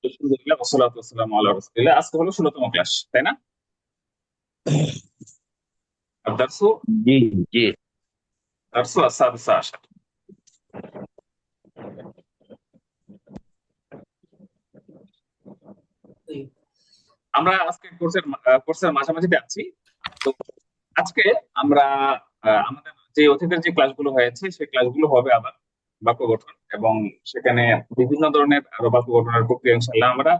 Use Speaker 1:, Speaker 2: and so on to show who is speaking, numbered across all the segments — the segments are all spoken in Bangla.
Speaker 1: আলহামদুলিল্লাহ ওয়াসসালাতু ওয়াসসালামু আলা রাসূলিল্লাহ। আজকে হলো ১৬তম ক্লাস, তাই না? الدرس
Speaker 2: জি জি
Speaker 1: درس السادس عشر। আমরা আজকে কোর্সের মাঝামাঝিতে আছি। তো আজকে আমরা আমাদের যে অতীতের যে ক্লাসগুলো হয়েছে সেই ক্লাসগুলো হবে আবার বাক্য গঠন, এবং সেখানে বিভিন্ন ধরনের আরো বাক্য গঠনের প্রক্রিয়া ইনশাআল্লাহ আমরা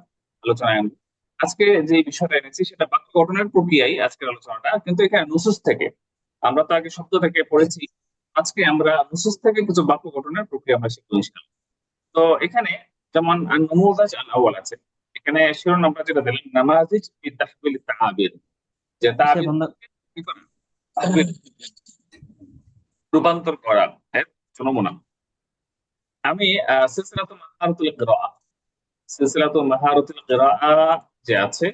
Speaker 1: আলোচনায় আনবো। আজকে যে বিষয়টা এনেছি সেটা বাক্য গঠনের প্রক্রিয়াই আজকের আলোচনাটা, কিন্তু এখানে নুসুস থেকে, আমরা তো আগে শব্দ থেকে পড়েছি, আজকে আমরা নুসুস থেকে কিছু বাক্য গঠনের প্রক্রিয়া আমরা শিখবো ইনশাআল্লাহ। তো এখানে যেমন নমুজাজ আল আউয়াল আছে, এখানে শিরোনামটা যেটা দিলাম নামাজিজ ফি তাহবিল তাআবির, যে
Speaker 2: কিসের
Speaker 1: তাবির
Speaker 2: বন্ধ?
Speaker 1: কি করে তাহবির রূপান্তর করা, হ্যাঁ, নমুনা। আমি সিলসিলাতু মাহারাতুল কিরাআহ, সিলসিলাতু মাহারাতুল কিরাআহ যে আছে,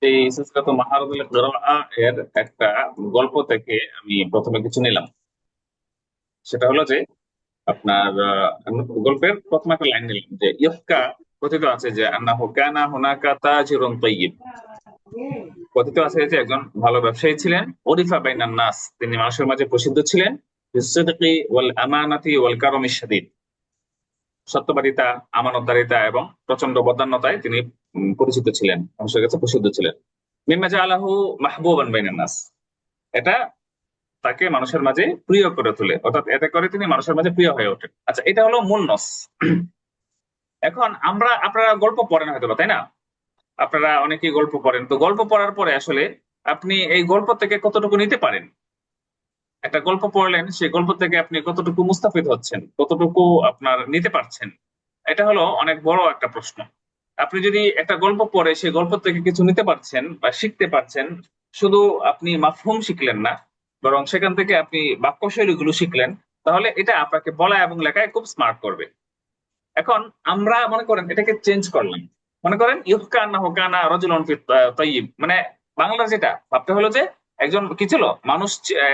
Speaker 1: এই সিলসিলাতু মাহারাতুল কিরাআহ এর একটা গল্প থেকে আমি প্রথমে কিছু নিলাম। সেটা হলো যে আপনার গল্পের প্রথম একটা লাইন নিলাম যে ইয়ফকা, কথিত আছে যে আন্নাহু কানা হুনাকা তাজিরুন তাইয়্যিব, কথিত আছে যে একজন ভালো ব্যবসায়ী ছিলেন, ওরিফা বাইনান নাস, তিনি মানুষের মাঝে প্রসিদ্ধ ছিলেন, বিসসিদকি ওয়াল আমানাতি ওয়াল কারামিশ শাদীদ, সত্যবাদিতা, আমানতদারিতা এবং প্রচন্ড বদান্যতায় তিনি পরিচিত ছিলেন, মানুষের কাছে প্রসিদ্ধ ছিলেন। মিম্মা জাআলাহু মাহবুবান বাইনান নাস, এটা তাকে মানুষের মাঝে প্রিয় করে তোলে, অর্থাৎ এতে করে তিনি মানুষের মাঝে প্রিয় হয়ে ওঠেন। আচ্ছা, এটা হলো মূল নস। এখন আপনারা গল্প পড়েন হয়তো বা, তাই না? আপনারা অনেকেই গল্প পড়েন, তো গল্প পড়ার পরে আসলে আপনি এই গল্প থেকে কতটুকু নিতে পারেন? একটা গল্প পড়লেন, সেই গল্প থেকে আপনি কতটুকু মুস্তাফিদ হচ্ছেন, কতটুকু আপনার নিতে পারছেন, এটা হলো অনেক বড় একটা প্রশ্ন। আপনি যদি একটা গল্প পড়ে সেই গল্প থেকে কিছু নিতে পারছেন বা শিখতে পারছেন, শুধু আপনি মাফহুম শিখলেন না, বরং সেখান থেকে আপনি বাক্যশৈলীগুলো শিখলেন, তাহলে এটা আপনাকে বলা এবং লেখায় খুব স্মার্ট করবে। এখন আমরা মনে করেন এটাকে চেঞ্জ করলাম, মনে করেন ইউকানা হুকানা রজুলন ফি তাইয়িব, মানে বাংলা যেটা ভাবতে হলো যে একজন কি ছিল,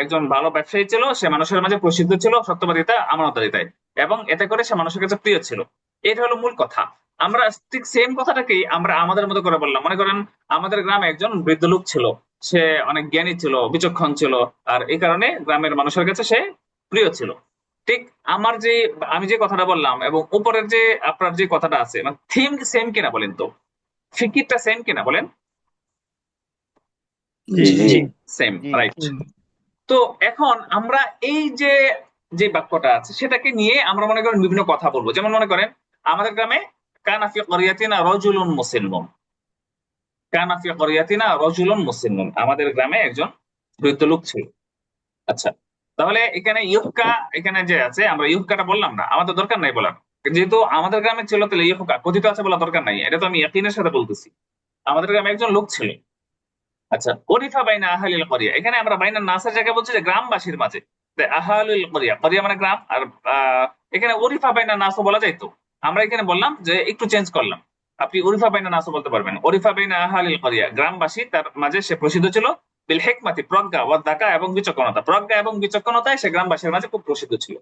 Speaker 1: একজন ভালো ব্যবসায়ী ছিল, সে মানুষের মাঝে প্রসিদ্ধ ছিল সত্যবাদিতা আমানতদারিতায়, এবং এতে করে সে মানুষের কাছে প্রিয় ছিল। এটা হলো মূল কথা। আমরা ঠিক সেম কথাটাকেই আমরা আমাদের মতো করে বললাম। মনে করেন আমাদের গ্রামে একজন বৃদ্ধ লোক ছিল, সে অনেক জ্ঞানী ছিল, বিচক্ষণ ছিল, আর এই কারণে গ্রামের মানুষের কাছে সে প্রিয় ছিল। ঠিক আমার যে, আমি যে কথাটা বললাম এবং উপরের যে আপনার যে কথাটা আছে, মানে থিম সেম কিনা বলেন তো, ফিকিরটা সেম কিনা বলেন?
Speaker 2: জি
Speaker 3: জি
Speaker 2: জি
Speaker 1: সেম,
Speaker 2: জি
Speaker 1: রাইট। তো এখন আমরা এই যে যে বাক্যটা আছে সেটাকে নিয়ে আমরা মনে করেন বিভিন্ন কথা বলবো। যেমন মনে করেন আমাদের গ্রামে কানা ফি ক্বরিয়াতিনা রাজুলুন মুসলিমুন, কানা ফি ক্বরিয়াতিনা রাজুলুন মুসলিমুন, আমাদের গ্রামে একজন বৃদ্ধ লোক ছিল। আচ্ছা, তাহলে এখানে ইউহকা, এখানে যে আছে আমরা ইউহকাটা বললাম না, আমাদের দরকার নাই বলার, যেহেতু আমাদের গ্রামে ছিল তাহলে ইউহকা কথিত আছে বলা দরকার নাই, এটা তো আমি ইয়াকিনের সাথে বলতেছি আমাদের গ্রামে একজন লোক ছিল। আচ্ছা, ওরিফা বাইনা আহালিল করিয়া, এখানে আমরা বাইনা নাসের জায়গায় বলছি যে গ্রামবাসীর মাঝে, আহালুল করিয়া, করিয়া মানে গ্রাম, আর এখানে ওরিফা বাইনা নাসও বলা যাইতো। আমরা এখানে বললাম যে একটু চেঞ্জ করলাম, আপনি ওরিফা বাইনা নাসও বলতে পারবেন। ওরিফা বাইনা আহালিল করিয়া, গ্রামবাসী তার মাঝে সে প্রসিদ্ধ ছিল, বিল হেকমাতি, প্রজ্ঞা, ওয়া দাকা এবং বিচক্ষণতা, প্রজ্ঞা এবং বিচক্ষণতায় সে গ্রামবাসীর মাঝে খুব প্রসিদ্ধ ছিল।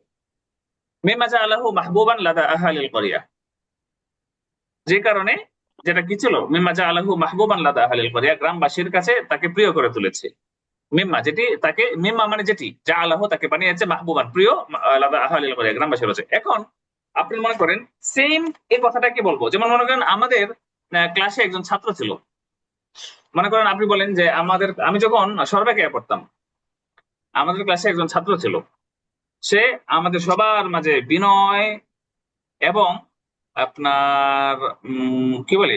Speaker 1: মিম্মা জাআলাহু মাহবুবান লাদা আহালিল করিয়া, যে কারণে, যেটা কি ছিল, মিম্মা জাআলাহু মাহবুবান লাদা আহালিল করিয়া, গ্রামবাসীর কাছে তাকে প্রিয় করে তুলেছে। মিম্মা যেটি তাকে, মিম্মা মানে যেটি, যা আল্লাহ তাকে বানিয়েছে মাহবুবান প্রিয়, আলাদা আহালিল করে গ্রামবাসী রয়েছে। এখন আপনি মনে করেন সেম এই কথাটা কি বলবো, যেমন মনে করেন আমাদের ক্লাসে একজন ছাত্র ছিল। মনে করেন আপনি বলেন যে আমাদের, আমি যখন সর্বাকে পড়তাম, আমাদের ক্লাসে একজন ছাত্র ছিল, সে আমাদের সবার মাঝে বিনয় এবং আপনার কি বলে,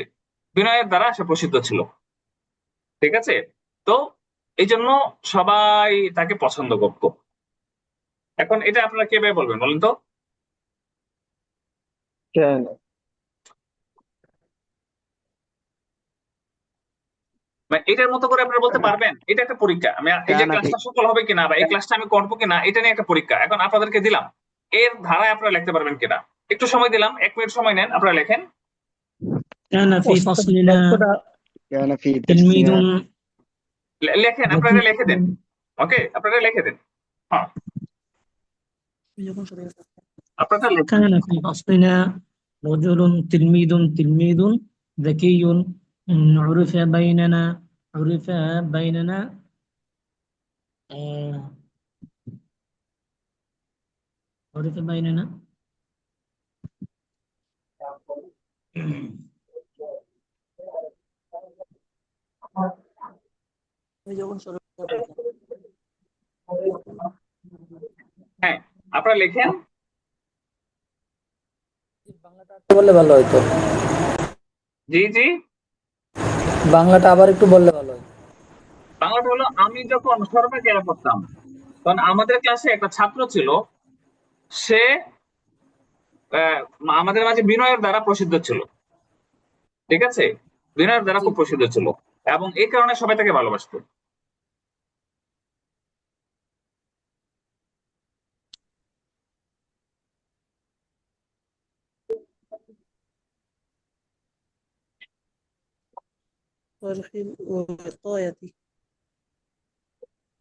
Speaker 1: বিনয়ের দ্বারা সে প্রসিদ্ধ ছিল। ঠিক আছে? তো এই জন্য সবাই তাকে পছন্দ করতো। এখন এটা আপনারা কিভাবে বলবেন বলেন তো?
Speaker 3: كان
Speaker 1: মানে এটার মতো করে আপনারা বলতে পারবেন? এটা একটা পরীক্ষা। আমি এই যে
Speaker 3: كان في
Speaker 1: ক্লাসটা সফল হবে কিনা বা এই ক্লাসটা আমি করবো কিনা, এটা নিয়ে একটা পরীক্ষা। এখন আপনাদেরকে দিলাম, এর ধারায় আপনারা লিখতে পারবেন কিনা। একটু সময় দিলাম, 1 মিনিট সময় নেন, আপনারা লেখেন।
Speaker 4: كان في فصلنا
Speaker 3: كان في
Speaker 4: تلميذ
Speaker 3: درسنا
Speaker 1: লেখেন, আপনারা
Speaker 4: رجل
Speaker 1: লিখে দেন। ওকে, আপনারা লিখে দেন। হ্যাঁ, আপনারা লিখেন।
Speaker 4: كان في فصلنا رجل تلميذ تلميذ ذكي. عرف بيننا. عرف بيننا. آه، عرف بيننا.
Speaker 1: হ্যাঁ, আপনারা লেখেন।
Speaker 2: বাংলাটা একটু বললে ভালো হতো।
Speaker 1: জি জি,
Speaker 2: বাংলাটা আবার একটু বললে ভালো হয়।
Speaker 1: বাংলাটা হলো, আমি যখন সরকারি ক্লাসে পড়তাম তখন আমাদের ক্লাসে একটা ছাত্র ছিল। সে আহ, আমাদের মাঝে বিনয়ের দ্বারা প্রসিদ্ধ ছিল। ঠিক আছে, বিনয়ের দ্বারা
Speaker 2: জি
Speaker 1: খুব প্রসিদ্ধ ছিল এবং এই কারণে সবাই তাকে ভালোবাসতো।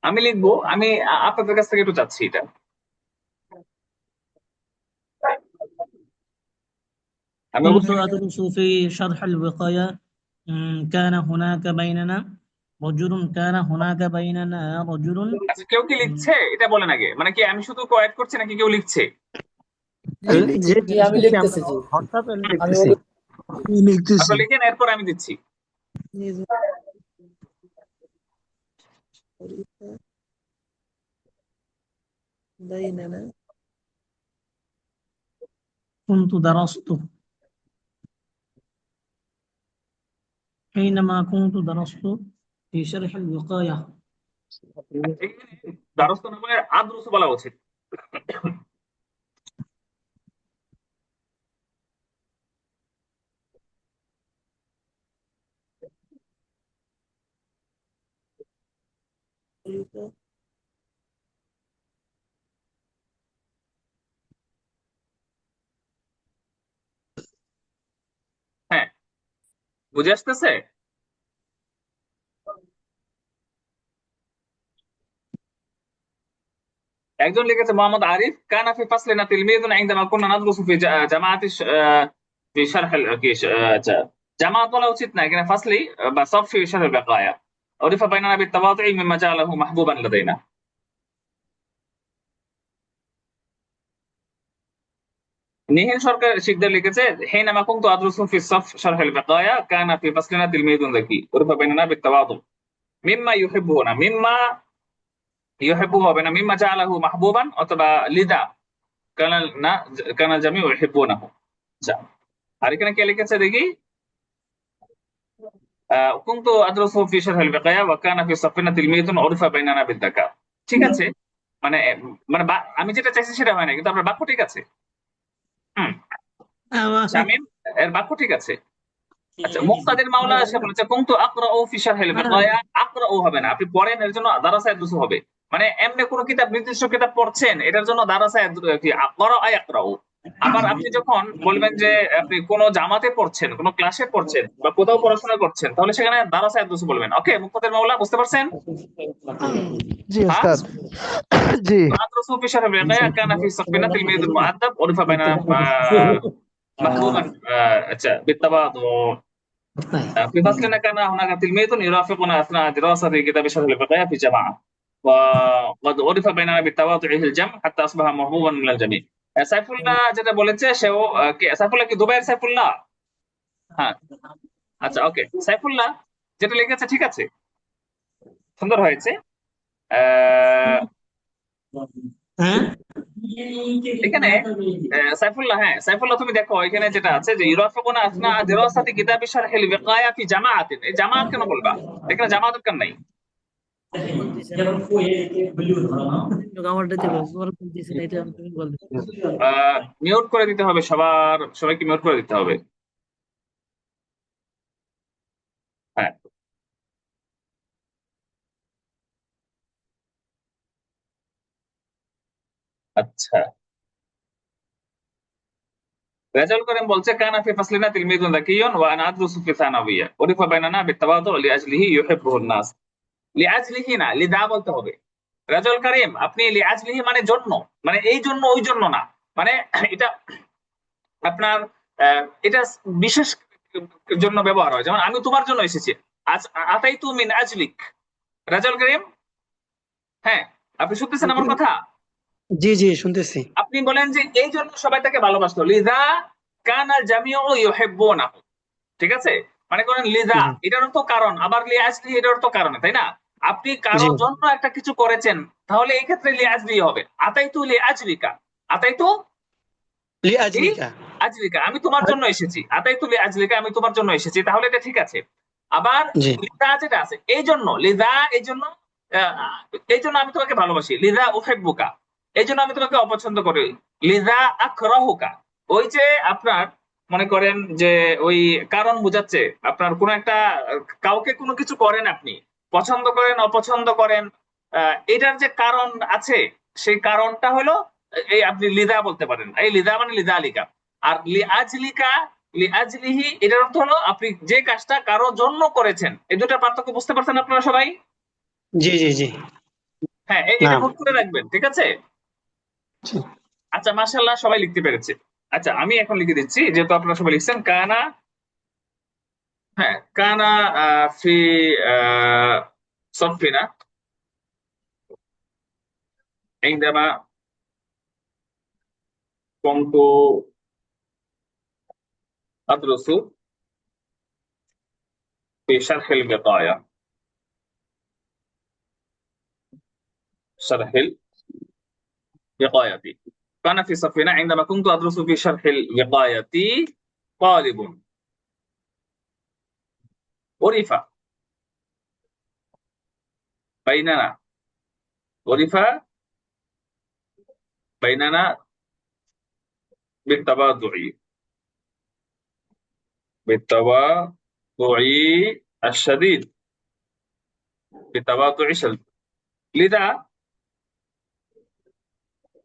Speaker 1: আমি লিখবো, আমি আপনাদের কাছ থেকে একটু চাচ্ছি এটা। আমি
Speaker 4: كنت
Speaker 1: অবশ্যই।
Speaker 4: أدرس في شرح الوقاية. كان هناك بيننا رجل. كان هناك بيننا رجل.
Speaker 1: আচ্ছা, কেউ কি লিখছে এটা বলেন আগে, মানে কি আমি শুধু কোয়েট করছি নাকি কেউ লিখছে?
Speaker 2: জি আমি লিখতেছি জি। আমি বলি
Speaker 1: আপনারা লিখেন, এরপর আমি দিচ্ছি।
Speaker 4: كنت درست. حينما كنت درست في شرح الوقاية.
Speaker 1: এখানে দ্বারস্থ না বলে আদ্রুস বলা উচিত। হ্যাঁ, বুঝে আসতেছে? একজন লিখেছে মোহাম্মদ আরিফ, কানা ফি ফাসলিনা তিলমিযুন ইনদামা কুননা নাদরুসু ফি জামাআতি ফি শারহ আচ্ছা, জামাআত বলা উচিত না, এখানে ফাসলি বা সফ ফি শারহ বাকায়া। উরিফা বাইনানা বিত্তাওয়াতুই মিম্মা জাআলাহু মাহবুবান লাদাইনা। নিহিন সরকার শিকদার লিখেছে, হিনামা কুনতু আদরুসু ফি সফ শারহ বাকায়া কানা ফি ফাসলিনা তিলমিযুন যাকি উরিফা বাইনানা বিত্তাওয়াতু মিম্মা ইউহিব্বুনা। মিম্মা ইউহিব্বু হবে না, মিম্মা জাআলাহু মাহবুবান অথবা লিদা কানা না, কানা জামিউ ইউহিব্বুনাহু। আচ্ছা, আর এখানে কে লিখেছে দেখি, কুনতু আদরুসু ফি শারহিল বাকায়া ওয়া কানা ফি সাফিনা তিলমিযুন উরিফা বাইনানা বিদ্দাকা। ঠিক আছে, মানে মানে আমি যেটা চাইছি সেটা হয় না, কিন্তু আপনার বাক্য ঠিক আছে। হুম, শামিম, এর বাক্য ঠিক আছে। আচ্ছা, মুক্তাদির মাওলা সে বলেছে কুনতু আকরাউ ফি শারহিল বাকায়া। আকরাউ হবে না, আপনি পড়েন, এর জন্য দারাসা ইয়াদরুসু হবে। মানে এমনি কোন কিতাব, নির্দিষ্ট কিতাব পড়ছেন, এটার জন্য দারাসা কি আকরা ইয়াকরাউ। আবার আপনি যখন বলবেন যে আপনি কোন জামাতে পড়ছেন, কোন ক্লাসে পড়ছেন বা কোথাও পড়াশোনা করছেন, তাহলে সেখানে দারাসা ইয়াদরুসু বলবেন। ওকে, মুক্তাদির মাওলা বুঝতে পারছেন?
Speaker 3: জি
Speaker 1: হ্যাঁ,
Speaker 3: ওস্তাদ। জি
Speaker 1: আদরুসু ফি শারহিল বাকায়া কানা ফি সাফিনাতিল মিদুল মুআদ্দাব উরিফা বাইনা মাহবুবান। আচ্ছা, বিত্তাবাদু في فصلنا كان هناك تلميذ يرافقنا أثناء دراسة كتاب شرح الفقه في جماعة، وقد عرف بيننا بتواضعه الجم حتى أصبح محبوبا من الجميع. সাইফুল্লাহ যেটা বলেছে সেও সাইফুল্লাহ কি দুবাইয়ের সাইফুল্লাহ? হ্যাঁ, আচ্ছা ওকে, সাইফুল্লাহ যেটা লিখেছে ঠিক আছে, সুন্দর হয়েছে। আহ,
Speaker 4: হ্যাঁ
Speaker 1: এখানে সাইফুল্লাহ, হ্যাঁ সাইফুল্লাহ, তুমি দেখো এখানে যেটা আছে যে ইউরাফিকুনা আথনা দিরাসাতি কিতাবি শারহিল বিকায়া ফি জামাআতিন, এই জামাআত কেন বলবা? এখানে জামাআত কেন নাই? মিউট করে দিতে হবে, সবাইকে মিউট করে দিতে হবে। হ্যাঁ, আচ্ছা, রেজাউল করিম বলছে কানা ফি ফাসলিনা তিলমিযুন যাকিয়ুন ওয়া আনা আদরুসু ফি সানাবিয়্যা উরিফা বাইনানা বিত্তাওয়াদু লিআজলিহি ইউহিব্বুহুন নাস। লিআজলিহি না, লিদা বলতে হবে। রেজাউল করিম, আপনি লিআজলিহি মানে জন্য, মানে এই জন্য ওই জন্য না, মানে এটা আপনার এটা বিশেষ জন্য ব্যবহার হয়, যেমন আমি তোমার জন্য এসেছি, আজ আতাইতু মিন আজলিক। রাজাল করিম, হ্যাঁ আপনি শুনতেছেন আমার কথা?
Speaker 2: জি জি শুনতেছি।
Speaker 1: আপনি বলেন যে এই জন্য সবাই তাকে ভালোবাসতো, লিযা কানাল জামিউ ইউহিব্বুনাহু। ঠিক আছে, মানে করেন লিযা
Speaker 2: জি
Speaker 1: এটার তো কারণ, আবার লিআজলি এটার তো কারণ, তাই না? আপনি
Speaker 2: জি
Speaker 1: কারোর জন্য একটা কিছু করেছেন, তাহলে এই ক্ষেত্রে লিআজলি হবে। আতাইতু লিআজলিকা, আতাইতু
Speaker 2: লি
Speaker 1: লি
Speaker 2: আজলিকা।
Speaker 1: আজলিকা, আমি তোমার জন্য এসেছি। আতাইতু লিআজলিকা, আমি তোমার জন্য এসেছি, তাহলে এটা ঠিক আছে। আবার
Speaker 2: জি
Speaker 1: লিযা যেটা আছে, এই জন্য, লিযা এই জন্য, আহ, এই জন্য আমি তোমাকে ভালোবাসি, লিযা উহিব্বুকা, এই জন্য আমি তোমাকে অপছন্দ করি, লিযা আকরাহুকা। ওই যে আপনার মনে করেন যে ওই কারণ বোঝাচ্ছে, আপনার কোন একটা কাউকে কোনো কিছু করেন, আপনি পছন্দ করেন অপছন্দ করেন, এটার যে কারণ আছে, সেই কারণটা হলো এই আপনি লিদা বলতে পারেন, এই লিদা মানে লিদা আলিকা। আর লিআজলিকা, লিআজলিহি এটার অর্থ হলো আপনি যে কাজটা কারো জন্য করেছেন। এই দুটা পার্থক্য বুঝতে পারছেন আপনারা সবাই?
Speaker 2: জি জি জি।
Speaker 1: হ্যাঁ,
Speaker 2: না
Speaker 1: এটা নোট করে রাখবেন, ঠিক আছে?
Speaker 2: জি।
Speaker 1: আচ্ছা, মাশাআল্লাহ সবাই লিখতে পেরেছে। আচ্ছা, আমি এখন লিখে দিচ্ছি, যেহেতু আপনারা সবাই লিখছেন। কানা, হ্যাঁ কানা ফি সফিনা عندما كنت أدرس في شرح الوقاية، شرح الوقاية. كان في صفنا عندما كنت أدرس في شرح الوقاية طالب عرف بيننا، عرف بيننا بالتواضع، بالتواضع الشديد، بالتواضع الشديد. لذا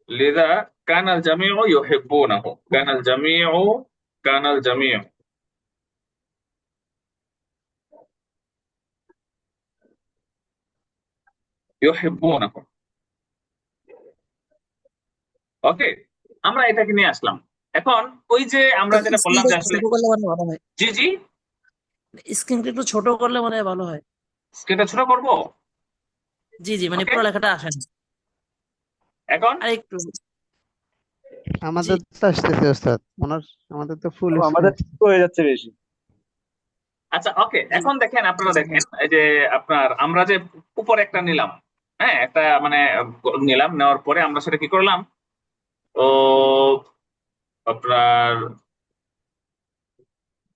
Speaker 1: لذا كان الجميع يحبونه، كان الجميع، كان الجميع يحبونه। ওকে, আমরা এটাকে নিয়ে আসলাম। এখন ওই যে আমরা যেটা বললাম
Speaker 4: স্ক্রিনটা
Speaker 1: যে
Speaker 4: একটু
Speaker 1: আসলে,
Speaker 4: ছোট করলে মানে ভালো হয়।
Speaker 1: জি জি,
Speaker 4: স্ক্রিনটা একটু ছোট করলে মানে ভালো হয়।
Speaker 1: স্ক্রিনটা ছোট করব।
Speaker 4: জি জি, মানে
Speaker 1: ওকে,
Speaker 4: পুরো লেখাটা আসে না।
Speaker 1: এখন
Speaker 4: আর একটু। জি
Speaker 3: আমাদের তো আসতেছে ওস্তাদ, আমাদের তো ফুল
Speaker 5: আমাদের
Speaker 3: স্ক্রিন।
Speaker 5: তো হয়ে যাচ্ছে বেশি।
Speaker 1: আচ্ছা ওকে,
Speaker 4: জি
Speaker 1: এখন দেখেন, আপনারা
Speaker 4: জি
Speaker 1: দেখেন এই যে আপনার আমরা যে উপরে একটা নিলাম, হ্যাঁ একটা মানে নিলাম, নেওয়ার পরে আমরা সেটা কি করলাম, ও আপনার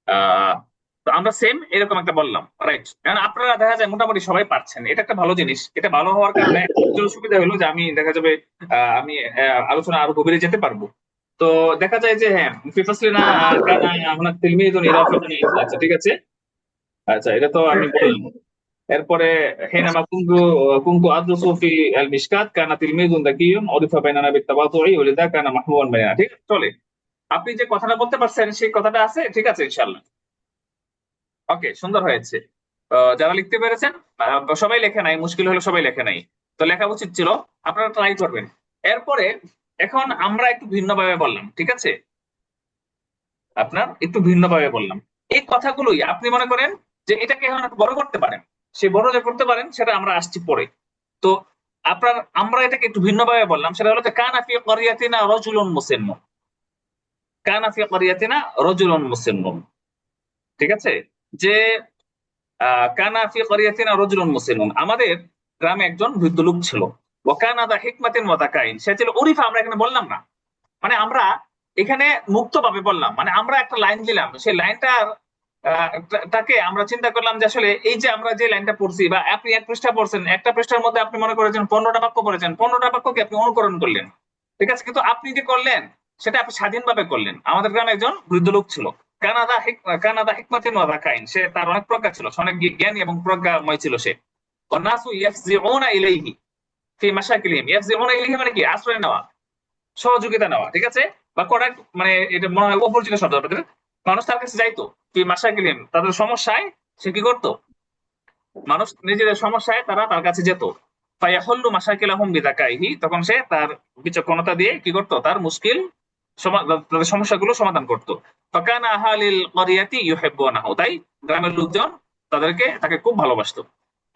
Speaker 1: আহ তো আমরা সেম এরকম একটা বললাম, রাইট? কারণ আপনারা দেখা যায় মোটামুটি সবাই পারছেন, এটা একটা ভালো জিনিস। এটা ভালো হওয়ার কারণে একটু সুবিধা হলো যে আমি দেখা যাবে আমি আলোচনা আরো গভীরে যেতে পারবো। তো দেখা যায় যে হ্যাঁ, ফিফাসলিনা কানা আমরা তিলমিজুন ইরাফিকুন, আচ্ছা ঠিক আছে। আচ্ছা, এটা তো আমি বললাম। এরপরে حينما كنت أدرس في المشكات كان تلميذ ذكي عرف بيننا بالتواضع ولذا كان محبوبا بيننا। ঠিক আছে, চলে। আপনি যে কথাটা বলতে পারছেন সেই কথাটা আছে, ঠিক আছে ইনশাআল্লাহ। ওকে, সুন্দর হয়েছে। যারা লিখতে পেরেছেন, সবাই লেখে নাই, মুশকিল হলো সবাই লেখে নাই, তো লেখা উচিত ছিল। আপনারা ট্রাই করবেন। এরপরে এখন আমরা একটু ভিন্নভাবে বললাম, ঠিক আছে? আপনার একটু ভিন্নভাবে বললাম, এই কথাগুলোই আপনি মনে করেন যে এটাকে এখন একটু বড় করতে পারেন, সে বড় যে করতে পারেন সেটা আমরা আসছি পরে। তো আপনার, আমরা এটাকে একটু ভিন্নভাবে বললাম, সেটা হলো যে কানা ফি ক্বরিয়াতিনা রাজুলুন মুসলিম, কানা ফি ক্বরিয়াতিনা রাজুলুন মুসলিম। ঠিক আছে, যে কানা ফি ক্বরিয়াতিনা রাজুলুন মুসলিম, আমাদের গ্রামে একজন বৃদ্ধ লোক ছিল। ওয়া কানা দা হিকমাতিন ওয়া তাকাইন, সে ছিল উরিফা, আমরা এখানে বললাম না, মানে আমরা এখানে মুক্তভাবে বললাম, মানে আমরা একটা লাইন দিলাম, সেই লাইনটার তাকে আমরা চিন্তা করলাম যে আসলে এই যে আমরা যে লাইনটা পড়ছি, বা আপনি এক পৃষ্ঠা পড়ছেন, একটা পৃষ্ঠার মধ্যে আপনি মনে করেছেন 15টা বাক্য পড়েছেন, 15টা বাক্যকে আপনি অনুকরণ করলেন, ঠিক আছে? কিন্তু আপনি যে করলেন সেটা আপনি স্বাধীনভাবে করলেন। আমাদের গ্রামে একজন বৃদ্ধ লোক ছিল, কানাদা হিকমাতিন ওয়া যাকাইন, সে তার অনেক প্রজ্ঞা ছিল, সে অনেক জ্ঞানী এবং প্রজ্ঞাময় ছিল সে। ওয়ান্নাসু ইয়াফজিউনা ইলাইহি ফি মাশাকিলিহিম, ইয়াফজিউনা ইলাইহি মানে কি, আশ্রয় নেওয়া, সহযোগিতা নেওয়া, ঠিক আছে? বা করার মানে এটা মনে হয় অপরিচিত শব্দ আপনাদের। মানুষ তার কাছে যাইতো, কি মাশাকিলিহিম, তাদের সমস্যায় সে কি করতো, মানুষ নিজেদের সমস্যায় তারা তার কাছে যেত। ফায়াহুল্লু মাশাকিলাহুম বিযাকাইহি, তখন সে তার বিচক্ষণতা দিয়ে কি করতো, তার মুশকিল তাদের সমস্যাগুলো সমাধান করতো। ফাকানা আহলিল ক্বরিয়াতি ইউহিব্বুনাহু, তাই গ্রামের লোকজন তাকে খুব ভালোবাসতো।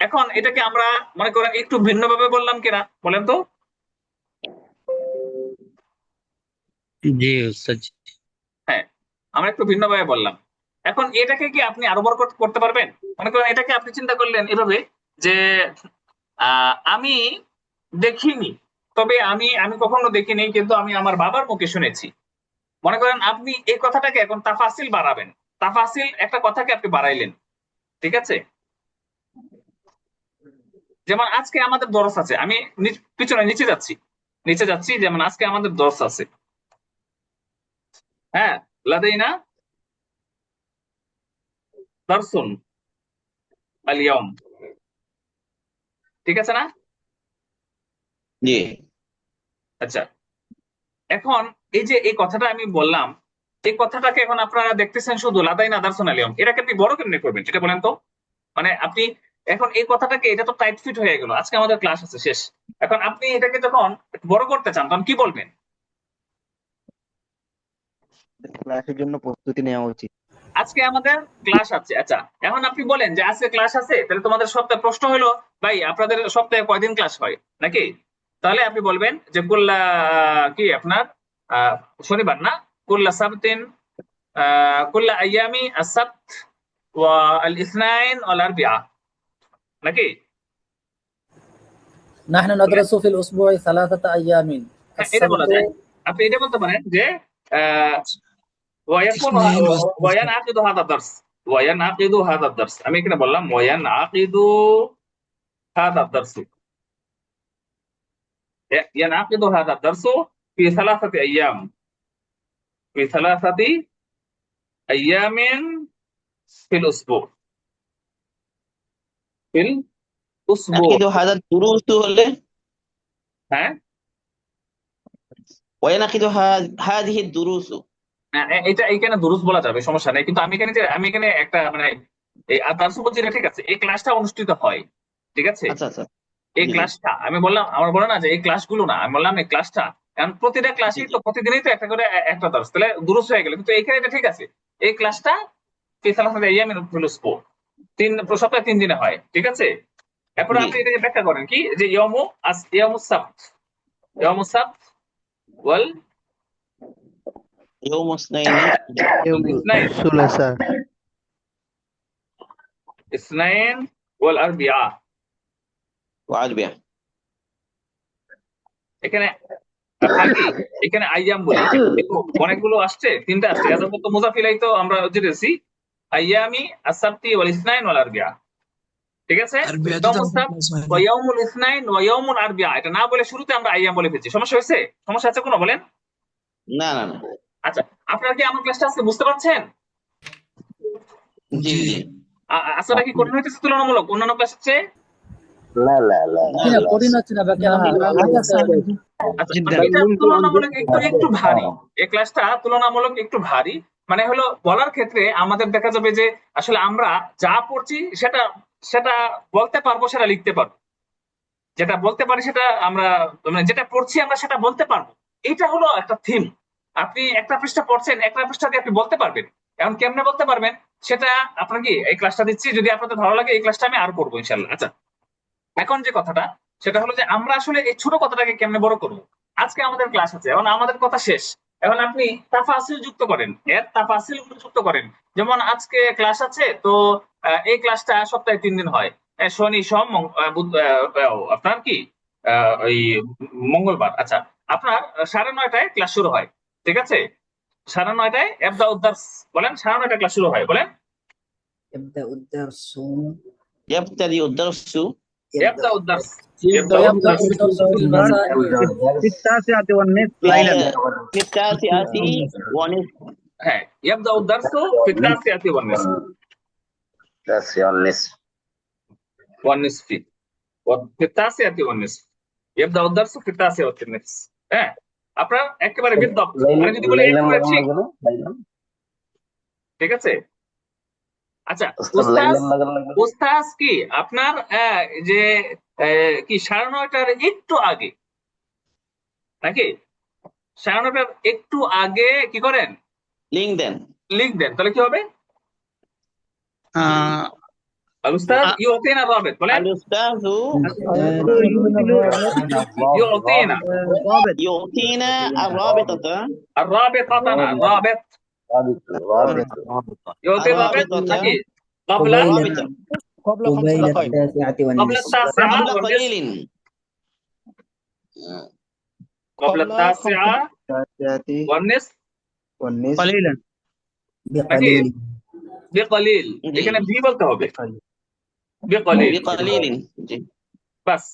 Speaker 1: এখন এটাকে আমরা মনে করেন একটু ভিন্নভাবে বললাম কিনা বলেন তো?
Speaker 2: জি উস্তাদ।
Speaker 1: হ্যাঁ, আমরা একটু ভিন্নভাবে বললাম। এখন এটাকে কি আপনি আরো বড় করতে পারবেন? মনে করেন এটাকে আপনি চিন্তা করলেন এভাবে যে আমি দেখিনি, তবে আমি আমি কখনো দেখিনি, কিন্তু আমি আমার বাবার মুখে শুনেছি। মনে করেন আপনি এই কথাটাকে এখন তাফাসিল বাড়াবেন। তাফাসিল একটা কথাকে আপনি বাড়াইলেন, ঠিক আছে? যেমন আজকে আমাদের দরস আছে, আমি পিছনে নিচে যাচ্ছি, যেমন আজকে আমাদের দরস আছে। হ্যাঁ, লাদাইনা দারসুন আল ইয়াউম, ঠিক আছে না?
Speaker 5: জি।
Speaker 1: আচ্ছা, এখন এই যে এই কথাটা আমি বললাম, এই কথাটাকে এখন আপনারা দেখতেছেন শুধু লাদাইনা দারসুন আল ইয়াউম, এটাকে আপনি বড় কেমনে করবেন সেটা বলেন তো? মানে আপনি এখন এই কথাটাকে, এটা তো টাইট ফিট হয়ে গেল, আজকে আমাদের ক্লাস আছে শেষ। এখন আপনি এটাকে যখন একটু বড় করতে চান তখন কি বলবেন?
Speaker 5: ক্লাসের জন্য প্রস্তুতি নেওয়া উচিত।
Speaker 1: আজকে আমাদের ক্লাস আছে। আচ্ছা, এখন আপনি বলেন যে আজকে ক্লাস আছে, তাহলে তোমাদের সপ্তাহে প্রশ্ন হলো ভাই আপনাদের সপ্তাহে কয়দিন ক্লাস হয় নাকি? তাহলে আপনি বলবেন যে কুল্লা কি আপনার আহ, শনিবার না, কুল্লা সাবতিন, কুল্লা আইয়ামি আস-সাbt ওয়াল ইসনাইন ওয়াল আরবিআ, নাকি?
Speaker 6: نحن ندرس في الأسبوع 3 أيام
Speaker 1: হ্যাঁ, এটা বলা
Speaker 6: السبت
Speaker 1: যায়। আপনি এটা বলতে পারেন যে আহ ويكون وينعقد هذا الدرس، وينعقد هذا الدرس، আমি এখানে বললাম وينعقد هذا الدرس، ينعقد هذا الدرس في 3 أيام، في 3 أيام في الأسبوع، في الأسبوع।
Speaker 5: নাকিদু হাদা দুরুসু হলে
Speaker 1: হ্যাঁ,
Speaker 5: ওয়ানাকিদু হাদিহি দুরুসু।
Speaker 1: এটা এখানে দুরুস বলা যাবে, সমস্যা নেই, কিন্তু আমি এখানে একটা মানে এই দার্স বলছি না, ঠিক আছে? এই ক্লাসটা অনুষ্ঠিত হয়, ঠিক আছে?
Speaker 5: আচ্ছা আচ্ছা।
Speaker 1: এই
Speaker 5: জি জি
Speaker 1: ক্লাসটা আমি বললাম, আমার বলে না যে এই ক্লাসগুলো না, আমি বললাম এই ক্লাসটা, কারণ প্রতিটা
Speaker 5: জি
Speaker 1: ক্লাসেই
Speaker 5: জি
Speaker 1: তো প্রতিদিনই তো একটা করে একটা দর্শ, তাহলে দুরুস হয়ে গেল, কিন্তু এইখানে এটা ঠিক আছে। এই ক্লাসটা তিন সপ্তাহে 3 দিনে হয়, ঠিক আছে? এরপরে
Speaker 5: জি।
Speaker 1: আপনি এটাকে ব্যাখ্যা করেন কি যে ইয়ামুস সাবত ওয়াল
Speaker 5: ইয়ৌম ইসনাইনি
Speaker 1: ইসনাইন
Speaker 3: সুলাসা।
Speaker 1: ইসনাইন ওয়াল আরবিআ।
Speaker 5: ওয়া আরবিয়া।
Speaker 1: এখানে আপনার কি এখানে আইয়াম বলি, দেখো অনেকগুলো আসছে, 3টা আসছে, এত তো মুজাফিলাই তো আমরা জেনেছি আইয়ামি আস-সাবতি ওয়াল ইসনাইন ওয়াল আরবিআ, ঠিক আছে? ইয়াউমুস সাবত ওয়া ইয়াউমুল ইসনাইন ওয়া ইয়াউমুল আরবিআ, এটা না বলে শুরুতে আমরা আইয়াম বলে ফেলছি। সমস্যা হয়েছে? সমস্যা আছে কোনো বলেন?
Speaker 5: না না না।
Speaker 1: আচ্ছা, আপনারা কি আমার ক্লাসটা আজকে বুঝতে পারছেন?
Speaker 5: জি জি।
Speaker 1: আসলে কি কঠিন হইতেছে তুলনামূলক অন্যান্য ক্লাসের চেয়ে?
Speaker 6: هنا قرينا باقي
Speaker 1: আচ্ছা, মানে এটা তুলনামূলক একটু ভারী, এই ক্লাসটা তুলনামূলক একটু ভারী। মানে হলো বলার ক্ষেত্রে আমাদের দেখা যাবে যে আসলে আমরা যা পড়ছি সেটা সেটা বলতে পারবো, সেটা লিখতে পারবো, যেটা বলতে পারি সেটা আমরা, মানে যেটা পড়ছি আমরা সেটা বলতে পারবো। এটা হলো একটা থিম। আপনি একটা পৃষ্ঠা পড়ছেন, একটা পৃষ্ঠা দিয়ে আপনি বলতে পারবেন। এখন কেমনে বলতে পারবেন সেটা আপনার কি এই ক্লাসটা দিচ্ছি, যদি আপনাদের ভালো লাগে এই ক্লাসটা আমি আরো করবো ইনশাল্লাহ। আচ্ছা, এখন যে কথাটা সেটা হলো যে আমরা আসলে এই ছোট কথাটাকে কেমনে বড় করবো। আজকে আমাদের ক্লাস আছে, এখন আমাদের কথা শেষ, এখন আপনি তাফাসিল যুক্ত করেন, এর তাফাসিল গুলো যুক্ত করেন। যেমন আজকে ক্লাস আছে তো এই ক্লাসটা সপ্তাহে 3 দিন হয়, শনি সোম আপনার কি ওই মঙ্গলবার। আচ্ছা, আপনার 9:30টায় ক্লাস শুরু হয়, ঠিক আছে? 9:30টায় এবদা উদ্দার্স, বলেন 9:30টায় ক্লাস শুরু হয়, বলেন
Speaker 2: يبدأ الدرس
Speaker 5: ইয়াবতাদি উদ্দারসু
Speaker 1: এবদা উদ্দার্স।
Speaker 6: يبدأ الدرس في المساء
Speaker 5: في التاسعة ونصف
Speaker 1: হ্যাঁ, يبدأ الدرس في 9:00 والنصف والنصف وفي 9:00 والنصف يبدأ الدرس في 9:00 والنصف। হ্যাঁ, আপনার একেবারে বিদ্যক, মানে যদি বলে একেবারে ঠিক, ঠিক আছে? আচ্ছা, উস্তাজ কি আপনার যে কি 9:30টার একটু আগে নাকি? সারানোটার একটু আগে কি করেন,
Speaker 5: লিঙ্ক দেন।
Speaker 1: লিখ দেন, তাহলে কি হবে? আল-উস্তাদ ইউতিনা রাবিত, বলেন
Speaker 5: আল উস্তাযু
Speaker 1: ইউতিনা
Speaker 5: ইউতিনা আর-রাবিতাতা
Speaker 1: আর-রাবিতাতা না, রাবিত ইউতি রাবিত নাকি ক্বাবলা
Speaker 5: রাবিতা
Speaker 6: قبيل التاسعة
Speaker 1: ক্বাবলা
Speaker 6: والنصف
Speaker 1: তাসিআ
Speaker 5: ক্বাবলা
Speaker 1: ওয়ান নিসফ,
Speaker 5: কলিলিন।
Speaker 1: ক্বাবলা তাসিআ ওয়ান নিসফ নাকি
Speaker 6: بقليل
Speaker 1: বিকলিল,
Speaker 5: জি।
Speaker 1: এখানে বি বলতে হবে, বিকলিল,
Speaker 5: বিকলিলিন। জি।
Speaker 1: বাস।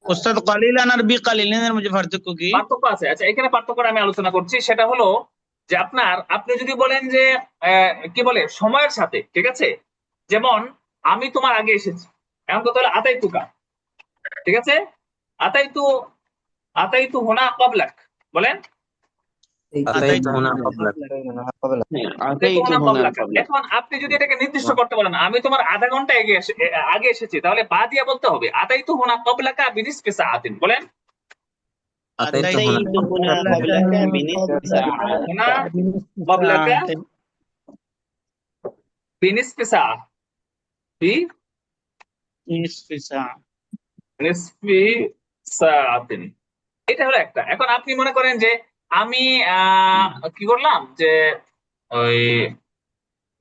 Speaker 2: উস্তাদ কালিলান আর বিকালিলানের মধ্যে পার্থক্য কি?
Speaker 1: পার্থক্য আছে। আচ্ছা, এখানে পার্থক্য আমি আলোচনা করছি, সেটা হলো যে আপনি যদি বলেন যে কি বলে সময়ের সাথে, ঠিক আছে, যেমন আমি তোমার আগে এসেছি, এখন কথা হলো আতাই তুকা, ঠিক আছে, আতাইতু আতাইতু হুনা ক্বাবলাক, বলেন
Speaker 2: আতাইতু হুনা
Speaker 5: হ্যাঁ,
Speaker 1: আতাইতু
Speaker 5: আতাইতু
Speaker 1: হুনা
Speaker 5: হুনা
Speaker 1: ক্বাবলাক।
Speaker 5: ক্বাবলা।
Speaker 1: এখন আপনি যদি এটাকে নির্দিষ্ট করতে বলেন আমি তোমার আধা ঘন্টা আগে এসেছি, তাহলে বা দিয়ে বলতে হবে আতাইতু হুনা ক্বাবলাকা বিনিসফি সাআতিন, বলেন
Speaker 5: আতাইতু হুনা ক্বাবলাকা বিনিসফি সাআতিন।
Speaker 1: হুনা ক্বাবলাকা বিনিসফি সাআ, বিনিসফি সাআতিন, এটা হলো একটা। এখন আপনি মনে করেন যে আমি কি করলাম যে ওই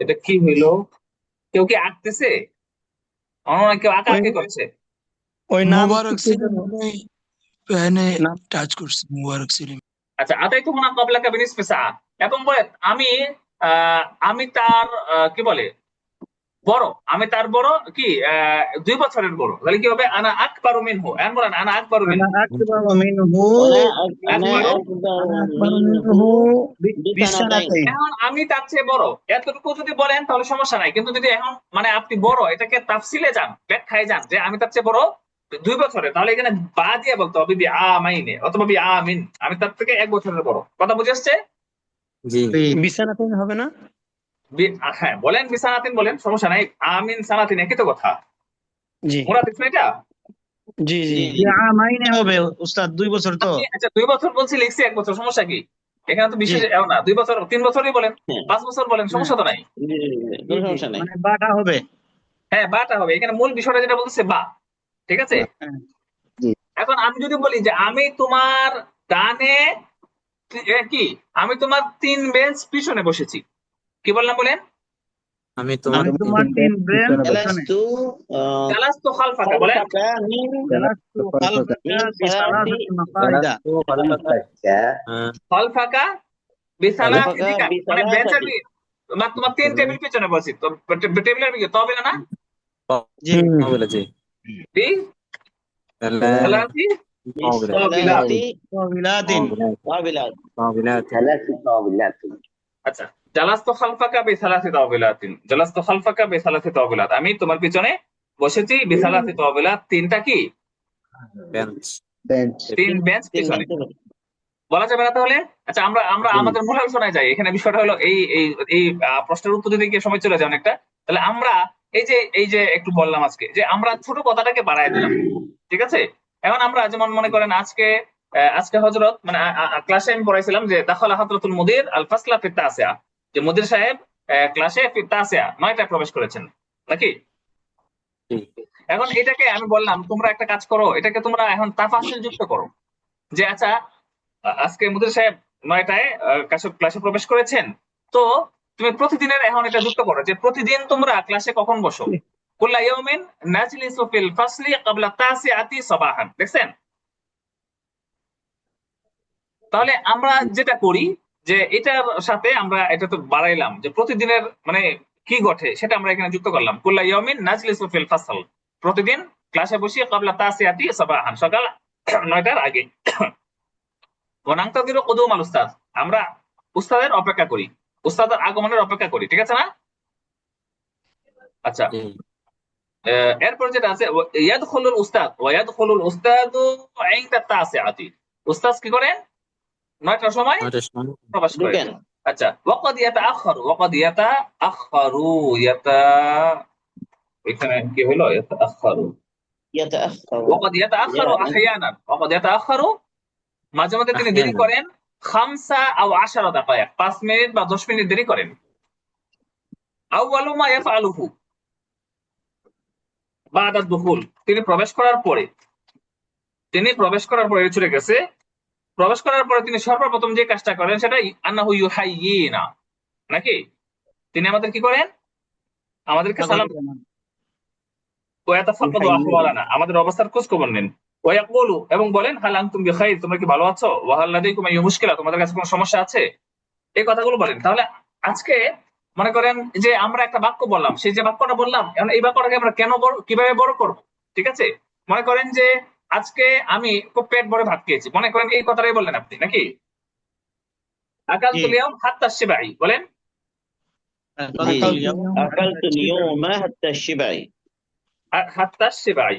Speaker 1: এটা কি হইলো, কেউ কি আঁকতেছে, কেউ আঁকাআঁকি করছে,
Speaker 2: ওই নাম
Speaker 7: মুবারক সেলিম এখানে টাচ করছে, মুবারক সেলিম।
Speaker 1: আচ্ছা, আতাইতু হুনা ক্বাবলাকা বিনিসফি সাআ, এবং বলে আমি তার কি বলে বড়, আমি তার বড় কি 2 বছরের বড়, তাহলে কি হবে আনা আকবারু মিনহু, এখন বলেন আনা আকবারু মিনহু,
Speaker 2: আকবারু মিনহু
Speaker 5: আনা আকবারু মিনহু বিসানাতাইন।
Speaker 1: এখন আমি তার চেয়ে বড় এতটুকু যদি বলেন তাহলে সমস্যা নাই, কিন্তু যদি এখন মানে আপনি বড় এটাকে তাফসিলে যান, ব্যাখ্যায় যান যে আমি তার চেয়ে বড় 2 বছরের, তাহলে এখানে বা দিয়ে বলতে হবে বি আমাইনে অথবা বি আমিন, আমি তার থেকে 1 বছরের বড়। কথা বুঝে আসছে?
Speaker 2: বিছানাতেই হবে না?
Speaker 1: হ্যাঁ বলেন বিসানাতিন বলেন, সমস্যা নাই, আমিন সানাতিন একই তো কথা,
Speaker 2: জি
Speaker 1: মোরা দেখছেন এটা?
Speaker 2: জি জি
Speaker 5: জি, জি।
Speaker 2: মাইনে হবে উস্তাদ 2 বছর তো।
Speaker 1: আচ্ছা 2 বছর বলছি, লিখছি 1 বছর, সমস্যা কি? এখানে তো বিশেষ
Speaker 2: জি।
Speaker 1: না, 2 বছর 3 বছরই বলেন,
Speaker 5: হ্যাঁ।
Speaker 1: 5 বছর বলেন, সমস্যা তো নাই।
Speaker 5: জি, জি, জি, কোনো সমস্যা নাই।
Speaker 2: মানে বাটা হবে।
Speaker 1: হ্যাঁ বাটা হবে, এখানে মূল বিষয়টা যেটা বলতেছে বা, ঠিক আছে।
Speaker 2: হ্যাঁ।
Speaker 1: এখন আমি যদি বলি যে আমি তোমার ডানে কি আমি তোমার 3 বেঞ্চ পিছনে বসেছি, কি বললাম বলেন?
Speaker 2: আমি তোমার 3 ব্রেন
Speaker 5: জালাস্তু
Speaker 1: জালাস্তু খালফাকা, বলেন
Speaker 5: খালফাকা মিন
Speaker 2: জালাস্তু খালফাকা বিসালাসাতি মাকাইদা।
Speaker 1: খালফাকা বিসালাসি
Speaker 5: খালফাকা
Speaker 1: দিকা, মানে বেঞ্চের
Speaker 5: বিসালাসাতি।
Speaker 1: তোমার 3 টেবিল পিছনে বসি, তো টেবিলের দিকে তবে না
Speaker 2: জি
Speaker 1: দি সালাসি তাওবিলাত।
Speaker 5: সালাসি
Speaker 2: বিলাদিন।
Speaker 5: তাওবিলাত।
Speaker 1: আচ্ছা, জালাস্তু খালফাকা বিসালাসি তাওবিলাতিন, জালাস্তু খালফাকা বিসালাসি তাওবিলাত, আমি তোমার পিছনে বসেছি বিসালাসি তাওবিলাত, 3টা কি তিন বেঞ্চ পিছনে, বলা যাবে না তাহলে? আচ্ছা, আমরা আমাদের মূল আলোচনায় যাই। এখানে বিষয়টা হলো এই এই এই প্রশ্নের উত্তর দিতে গিয়ে সময় চলে যায় অনেকটা। তাহলে আমরা এই যে একটু বললাম আজকে যে আমরা ছোট কথাটাকে বাড়ায় দিলাম, ঠিক আছে। এখন আমরা যেমন মনে করেন আজকে হযরত মানে ক্লাসে আমি পড়াইছিলাম যে দাখালা হযরতুল মুদির আল ফাসলা ফি তাসিয়া, যে মুদির সাহেব ক্লাসে ফি তাসিয়া 9টায় প্রবেশ করেছেন নাকি। এখন এটাকে আমি বললাম তোমরা একটা কাজ করো, এটাকে তোমরা এখন তাফাসিল যুক্ত করো, যে আচ্ছা আজকে মুদির সাহেব 9টায় ক্লাসে প্রবেশ করেছেন, তো তুমি প্রতিদিনের এখন এটা যুক্ত করো যে প্রতিদিন তোমরা ক্লাসে কখন বসো। কুল্লা ইয়াউমিন নাজলিসু ফিল ফাসলি ক্বাবলা তাসিআতি সাবাহান, দেখছেন? তাহলে আমরা যেটা করি যে এটার সাথে আমরা এটা তো বাড়াইলাম যে প্রতিদিনের মানে কি ঘটে সেটা আমরা এখানে যুক্ত করলাম। কুল্লা ইয়াউমিন নাজলিসু ফিল ফাসল, প্রতিদিন ক্লাসে বসি ক্বাবলা তাসিআতি সাবাহান, সকাল 9টার আগে। ওয়ানান্তাযিরু কুদুমাল উস্তাদ, আমরা উস্তাদের অপেক্ষা করি, উস্তাদের আগমনের অপেক্ষা করি, ঠিক আছে না? আচ্ছা, এরপর যেটা আছে ইয়াদখুলুল উস্তাদ ওয়া ইয়াদখুলুল উস্তাদু ইনদা তাসিআতি, উস্তাদ কি করেন 9টার সময় প্রবেশ করেন।
Speaker 5: ঢুকেন।
Speaker 1: আচ্ছা, ওয়াকাদ ইয়াতাআখারু এখানে কি হলো ইয়াতাআখারু,
Speaker 5: ইয়াতাআখারু
Speaker 1: ওয়াকাদ ইয়াতাআখারু আহইয়ানান, ওয়াকাদ ইয়াতাআখারু মাঝে মাঝে তিনি দেরি করেন 5 أو 10 دقائق, 5 মিনিট বা 10 মিনিট দেরি করেন। আউয়ালু মা ইয়াফআলুহু বা'দা দুখুল, তিনি প্রবেশ করার পরে চলে গেছে, প্রবেশ করার পরে তিনি সর্বপ্রথম যে কাজটা করেন সেটা আন্নাহু ইউহাইয়িনা, নাকি তিনি আমাদের কি করেন, আমাদেরকে সালাম ওয়া ইয়াতাফাক্কাদু আহওয়ালানা, আমাদের অবস্থার খোঁজ খবর নেন। ওয়া ইয়াকুলু, এবং বলেন হাল আনতুম বিখাইর, তোমরা কি ভালো আছো, ওয়া হাল লাদাইকুম আইয়ু মুশকিলা, তোমাদের কাছে কোনো সমস্যা আছে, এই কথাগুলো বলেন। তাহলে আজকে মনে করেন যে আমরা একটা বাক্য বললাম, সেই যে বাক্যটা বললাম, এখন এই বাক্যটাকে আমরা কেন কিভাবে বড় করব, ঠিক আছে? মনে করেন যে আজকে আমি খুব পেট ভরে ভাত খেয়েছি, মনে করেন এই কথাটাই বললেন আপনি, নাকি আকালতুল ইয়াউম হাত্তা শিবাই, বলেন
Speaker 5: আকালতু লিয়াউমা হাত্তা শিবাই,
Speaker 1: হাত্তা শিবাই,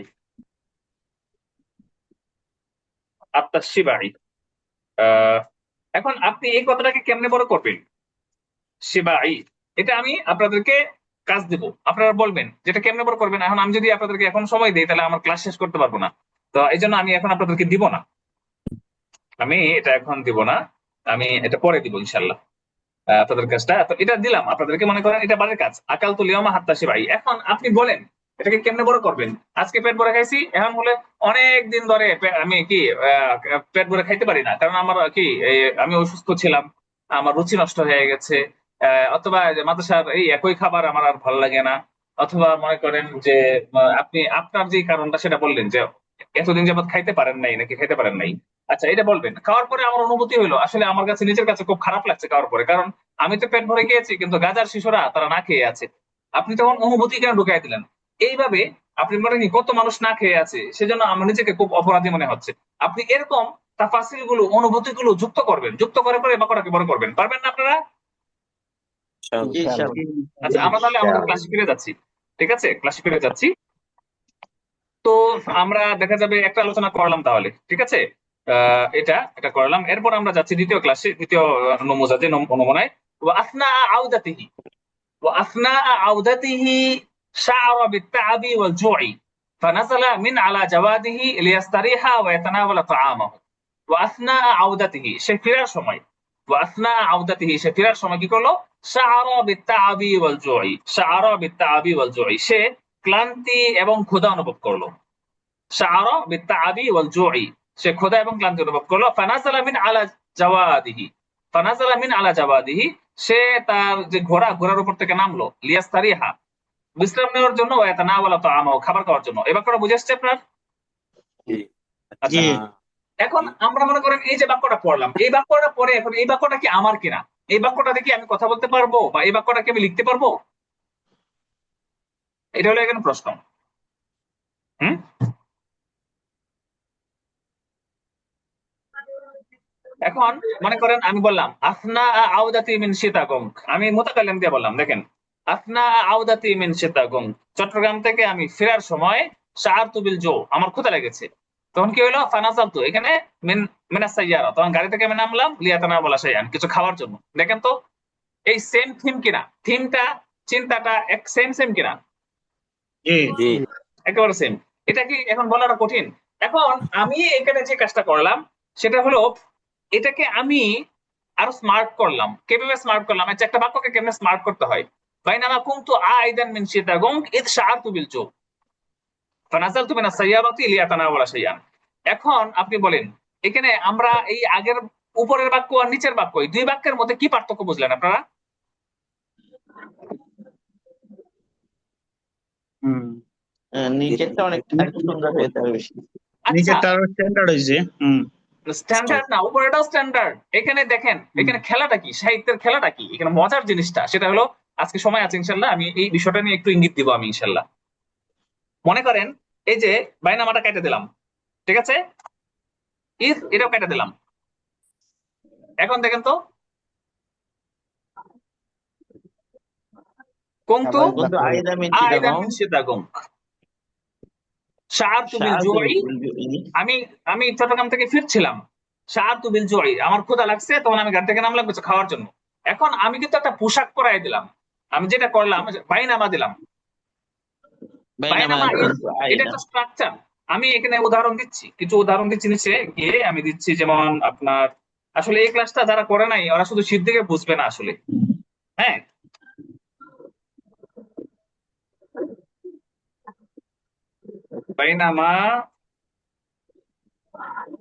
Speaker 1: হাত্তা শিবাই। এখন আপনি এই কথাটাকে কেমনে বড় করবেন, শিবাই, এটা আমি আপনাদেরকে কাজ দেব, আপনারা বলবেন যেটা কেমনে বড় করবেন। এখন আমি যদি আপনাদেরকে এখন সময় দিই তাহলে আমার ক্লাস শেষ করতে পারবো না, তো এই জন্য আমি এখন আপনাদেরকে দিব না, আমি এটা এখন দিব না, আমি এটা পরে দিব ইনশাল্লাহ। আপনাদের কাজটা তো এটা দিলাম আপনাদেরকে, মনে করেন এটা বাড়ির কাজ, আকালতুল ইয়াউমা হাত্তা শিবাই। এখন আপনি বলেন এটাকে কেমনে বড় করবেন। আজকে পেট ভরে খাইছি, এখন হলে অনেক দিন ধরে আমি কি পেট ভরে খাইতে পারি না, কারণ আমার কি আমি অসুস্থ ছিলাম, আমার রুচি নষ্ট হয়ে গেছে, অথবা মাদ্রাসার এই একই খাবার আমার আর ভালো লাগে না, অথবা মনে করেন যে আপনি আপনার যে কারণটা সেটা বললেন যে এতদিন যাবত খাইতে পারেন নাই, নাকি খাইতে পারেন নাই। আচ্ছা, এটা বলবেন। খাওয়ার পরে আমার অনুভূতি হলো আসলে আমার কাছে নিজের কাছে খুব খারাপ লাগছে খাওয়ার পরে, কারণ আমি তো পেট ভরে খেয়েছি কিন্তু গাজার শিশুরা তারা না খেয়ে আছে। আপনি তখন অনুভূতি কেন ঢুকাই দিলেন এইভাবে? আপনি মনে কি কত মানুষ না খেয়ে আছে, সেজন্য আমার নিজেকে খুব অপরাধী মনে হচ্ছে। আপনি এরকম তাফাসিল গুলো, অনুভূতি গুলো যুক্ত করবেন, যুক্ত করে করে বাক্যটাকে বড় করবেন। পারবেন না আপনারা? আচ্ছা, আমরা তাহলে আমাদের ক্লাসে ফিরে যাচ্ছি, ঠিক আছে? ক্লাসে ফিরে যাচ্ছি। তো আমরা দেখা যাবে একটা আলোচনা করলাম তাহলে, ঠিক আছে? এটা করলাম। এরপর আমরা যাচ্ছি দ্বিতীয় ক্লাসে, দ্বিতীয় নমুজাতে, নমুনায়। ওয়াসনা আউদাতিহি, ওয়াসনা আউদাতিহি শাআরা বিত্তাআবি ওয়াল জুই ফানাযালা মিন আলা জাওয়াদিহি লিয়াস্তারিহা ওয়া ইয়াতানাওয়ালা তাআমাহু। ওয়াসনা আউদাতিহি, সে ফেরার সময়, ওয়াসনা আউদাতিহি, সে ফেরার সময় কি করলো? শাআরা বিত্তাআবি ওয়াল জুই, শাআরা বিত্তাআবি ওয়াল জুই, সে ক্লান্তি এবং ক্ষুধা অনুভব করলো। শাআরা বিত্তাআবি ওয়াল জুই, সে ক্ষুধা এবং ক্লান্তি অনুভব করলো। ফানাযালা মিন আলা জাওয়াদিহি, ফানাযালা মিন আলা জাওয়াদিহি, সে তার যে ঘোড়ার উপর থেকে নামলো। লিয়াস্তারিহা, বিশ্রাম নেওয়ার জন্য। ওয়া ইয়াতানাওয়ালা তাআমাহু, খাবার খাওয়ার জন্য। এই বাক্যটা বুঝে আসছে আপনার? আচ্ছা, এখন আমরা মনে করেন এই যে বাক্যটা পড়লাম, এই বাক্যটা পরে এখন এই বাক্যটা কি আমার কিনা, এই বাক্যটা দেখি আমি কথা বলতে পারবো, বা এই বাক্যটাকে আমি লিখতে পারবো? এটা হলো এখানে প্রশ্ন। এখন মনে করেন আমি বললাম আসনা আউদাতি মিন সীতাগং, আমি মুতাকাল্লিম দিয়ে বললাম, দেখেন আসনা আউদাতি মিন সীতাগং, চট্টগ্রাম থেকে আমি ফেরার সময় শাআরতু বিল জু, আমার ক্ষুধা লেগেছে। তখন কি হলো? ফানাযালতু, এখানে মিন মিনাস সাইয়ারা, তখন গাড়ি থেকে আমি নামলাম, লিয়াতানাওয়ালা শাইআন, কিছু খাওয়ার জন্য। দেখেন তো এই সেম থিম কিনা, থিমটা চিন্তাটা এক সেম কিনা? একেবারে সেম। এটা কি এখন বলাটা কঠিন? এখন আমি এখানে যে কাজটা করলাম সেটা হলো এটাকে আমি আরো স্মার্ট করলাম। কিভাবে স্মার্ট করলাম? আচ্ছা, একটা বাক্যকে কেমনে স্মার্ট করতে হয়? বাইনামা কুনতু আইদান মিন সীতাগং ইদ শাআরতু বিল জু ফানাযালতু মিনাস সাইয়ারাতি লিয়াতানাওয়ালা শাইআন। এখন আপনি বলেন এখানে আমরা এই আগের উপরের বাক্য আর নিচের বাক্য, এই দুই বাক্যের মধ্যে কি পার্থক্য বুঝলেন আপনারা?
Speaker 5: নিচেরটা অনেকটা সুন্দর হয়েছে বেশি,
Speaker 8: নিচেরটা আরো স্ট্যান্ডার্ড হয়েছে।
Speaker 1: স্ট্যান্ডার্ড না, উপরেটাও স্ট্যান্ডার্ড। এখানে দেখেন এখানে খেলাটা কি, সাহিত্যের খেলাটা কি, এখানে মজার জিনিসটা সেটা হলো, আজকে সময় আছে ইনশাল্লাহ, আমি এই বিষয়টা নিয়ে একটু ইঙ্গিত দিব আমি ইনশাল্লাহ। মনে করেন এই যে বাইনামাটা কেটে দিলাম, ঠিক আছে? ইফ এটাও কেটে দিলাম। এখন দেখেন তো কুনতু আইদান মিন সীতাগং শাআরতু বিল জুই, আমি চট্টগ্রাম থেকে ফিরছিলাম। শাআরতু বিল জুই, আমার ক্ষুধা লাগছে, তখন আমি গাড়ি থেকে নামলাম কিছু খাওয়ার জন্য। এখন আমি কিন্তু একটা পোশাক পরাই দিলাম, আমি যেটা করলাম বাইনামা দিলাম। বাইনামা এটা একটা স্ট্রাকচার, আমি এখানে উদাহরণ দিচ্ছি, কিছু উদাহরণ দিচ্ছি নিচে গিয়ে আমি দিচ্ছি। যেমন আপনার আসলে এই ক্লাসটা যারা করে নাই ওরা শুধু শীত দিকে বুঝবে না আসলে। হ্যাঁ, বাইনামা,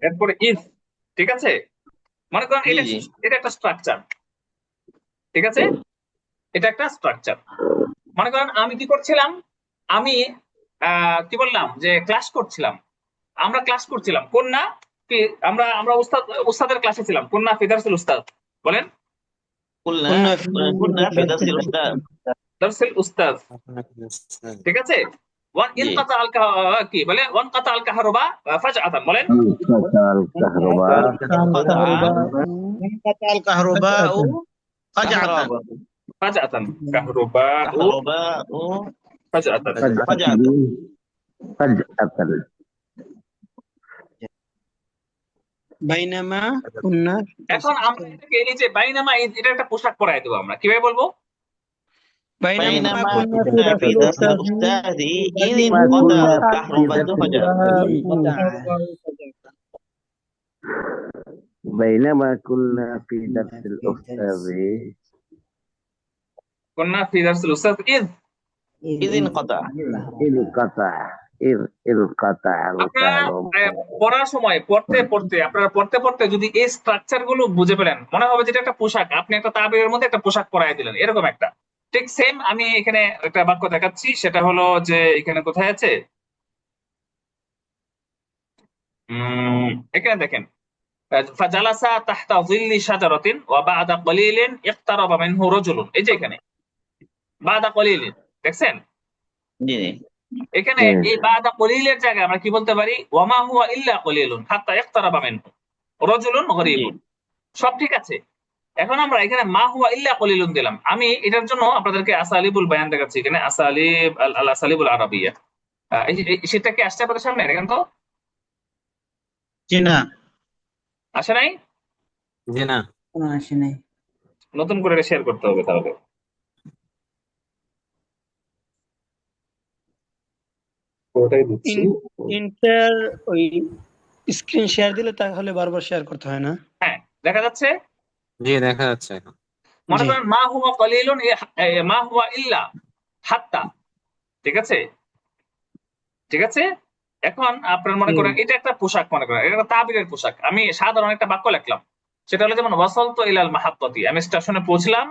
Speaker 1: এরপরে ইফ, ঠিক আছে? মনে করেন
Speaker 5: জি
Speaker 1: এটা
Speaker 5: জি
Speaker 1: এটা একটা স্ট্রাকচার, ঠিক আছে? এটা একটা স্ট্রাকচার। মনে করেন আমি কি করছিলাম, আমি কি বললাম যে ক্লাস করছিলাম, আমরা ক্লাস করছিলাম কন্যা কি, আমরা আমরা উস্তাদের ক্লাসে ছিলাম, কন্যা ফিদারসুল উস্তাদ, বলেন
Speaker 5: قلنا
Speaker 7: قلنا
Speaker 5: كنا في درس الأستاذ
Speaker 1: দারসুল উস্তাদ, ঠিক আছে? ওয়ান
Speaker 5: জি
Speaker 1: ইনকাতা আল কি বলে, ওয়ান কাতা আল কাহরবা ফাজআতান, বলেন
Speaker 8: انقطع الكهرباء فجأة
Speaker 1: ফাজআতান কাহরবা
Speaker 5: كهرباء
Speaker 1: ফাজআতান।
Speaker 5: فجأة
Speaker 7: بينما كنا
Speaker 1: এখন আমরা এটাকে এই যে বাইনামা এটা একটা পোশাক পরাই দেবো আমরা, কিভাবে বলবো?
Speaker 7: بينما
Speaker 5: بينما
Speaker 7: كنا في
Speaker 5: كنا
Speaker 7: درس
Speaker 5: في درس
Speaker 7: الأستاذ
Speaker 5: الأستاذ إذ انقطع الكهرباء فجأة
Speaker 9: بينما كنا في درس الأستاذ
Speaker 1: কন্যা ফিদারসুল উস্তাদ
Speaker 5: إذ انقطع
Speaker 9: انقطع
Speaker 1: আপনারা
Speaker 9: الكهرباء
Speaker 1: পড়ার সময় পড়তে পড়তে আপনারা পড়তে পড়তে যদি এই স্ট্রাকচার গুলো বুঝে পেলেন, মনে হবে যেটা একটা পোশাক, আপনি একটা তাবিরের মধ্যে একটা পোশাক পরাই দিলেন, এরকম একটা। ঠিক সেম আমি এখানে একটা বাক্য দেখাচ্ছি, সেটা হলো যে এখানে কোথায় আছে, এখানে দেখেন, ফাজালাসা তাহতা যিল্লি শাজারাতিন ওয়া বা'দা কলিলিন ইকতারাবা মিনহু রাজুলুন, এই যে এখানে বা'দা কলিলিন, দেখছেন?
Speaker 5: জি জি
Speaker 1: এখানে এই বা'দা কলিলের জায়গায় আমরা কি বলতে পারি, ওয়া মা হুয়া ইল্লা কলিলুন হাত্তা ইকতারাবা মিনহু রাজুলুন গরীবুন, সব ঠিক আছে। এখন আমরা এখানে মা হুয়া ইল্লা কলিলুন দিলাম। আমি এটার জন্য আপনাদেরকে আসালিবুল বায়ান দেখাচ্ছি, এখানে আসালিব আল আসালিবুল আরাবিয়া। সেটা কি আসছে আপনাদের সামনে? দেখেন তো,
Speaker 8: জি না
Speaker 1: আসে নাই?
Speaker 6: জি না,
Speaker 2: কোনো আসে নাই।
Speaker 1: নতুন করে শেয়ার করতে হবে তাহলে। ওটাই দিচ্ছি।
Speaker 7: ইন্টার ওই স্ক্রিন শেয়ার দিলে তাহলে বারবার শেয়ার করতে হয় না?
Speaker 1: হ্যাঁ, দেখা যাচ্ছে।
Speaker 6: জি দেখা যাচ্ছে এখন।
Speaker 1: মনে
Speaker 7: জি।
Speaker 1: করেন মা হুয়া কলিলুন মা হুয়া ইল্লা হাত্তা, ঠিক আছে? ঠিক আছে, এখন আপনার মনে করেন এটা একটা পোশাক, মনে করেন এটা একটা তাবিরের পোশাক। আমি সাধারণ একটা বাক্য লিখলাম, সেটা হলো যেমন ওয়াসালতু ইলাল মাহাত্তাতি, আমি স্টেশনে পৌঁছলাম,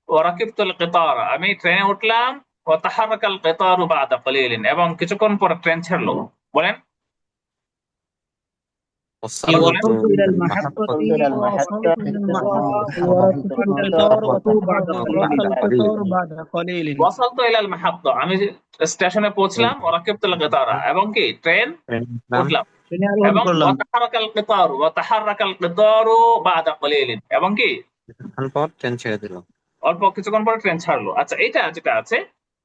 Speaker 1: ওয়া রাকিবতুল কিতার, আমি ট্রেনে উঠলাম, ওয়া তাহারাকাল কিতারু বা'দা কলিলিন, এবং কিছুক্ষণ পরে ট্রেন ছাড়লো, বলেন কি বলেন?
Speaker 2: وصلت إلى المحطة
Speaker 7: بعد قليل
Speaker 1: ওয়াসালতু ইলাল মাহাত্তা, আমি স্টেশনে পৌঁছলাম, ওয়া রাকিবতুল কিতারা, এবং কি ট্রেন উঠলাম, এবং ওয়া তাহারাকাল কিতারু বা'দা কলিলিন, এবং কি
Speaker 6: পর ট্রেন ছেড়ে দিল।
Speaker 1: অল্প কিছুক্ষণ পরে ট্রেন ছাড়লো। আচ্ছা, এটা যেটা আছে,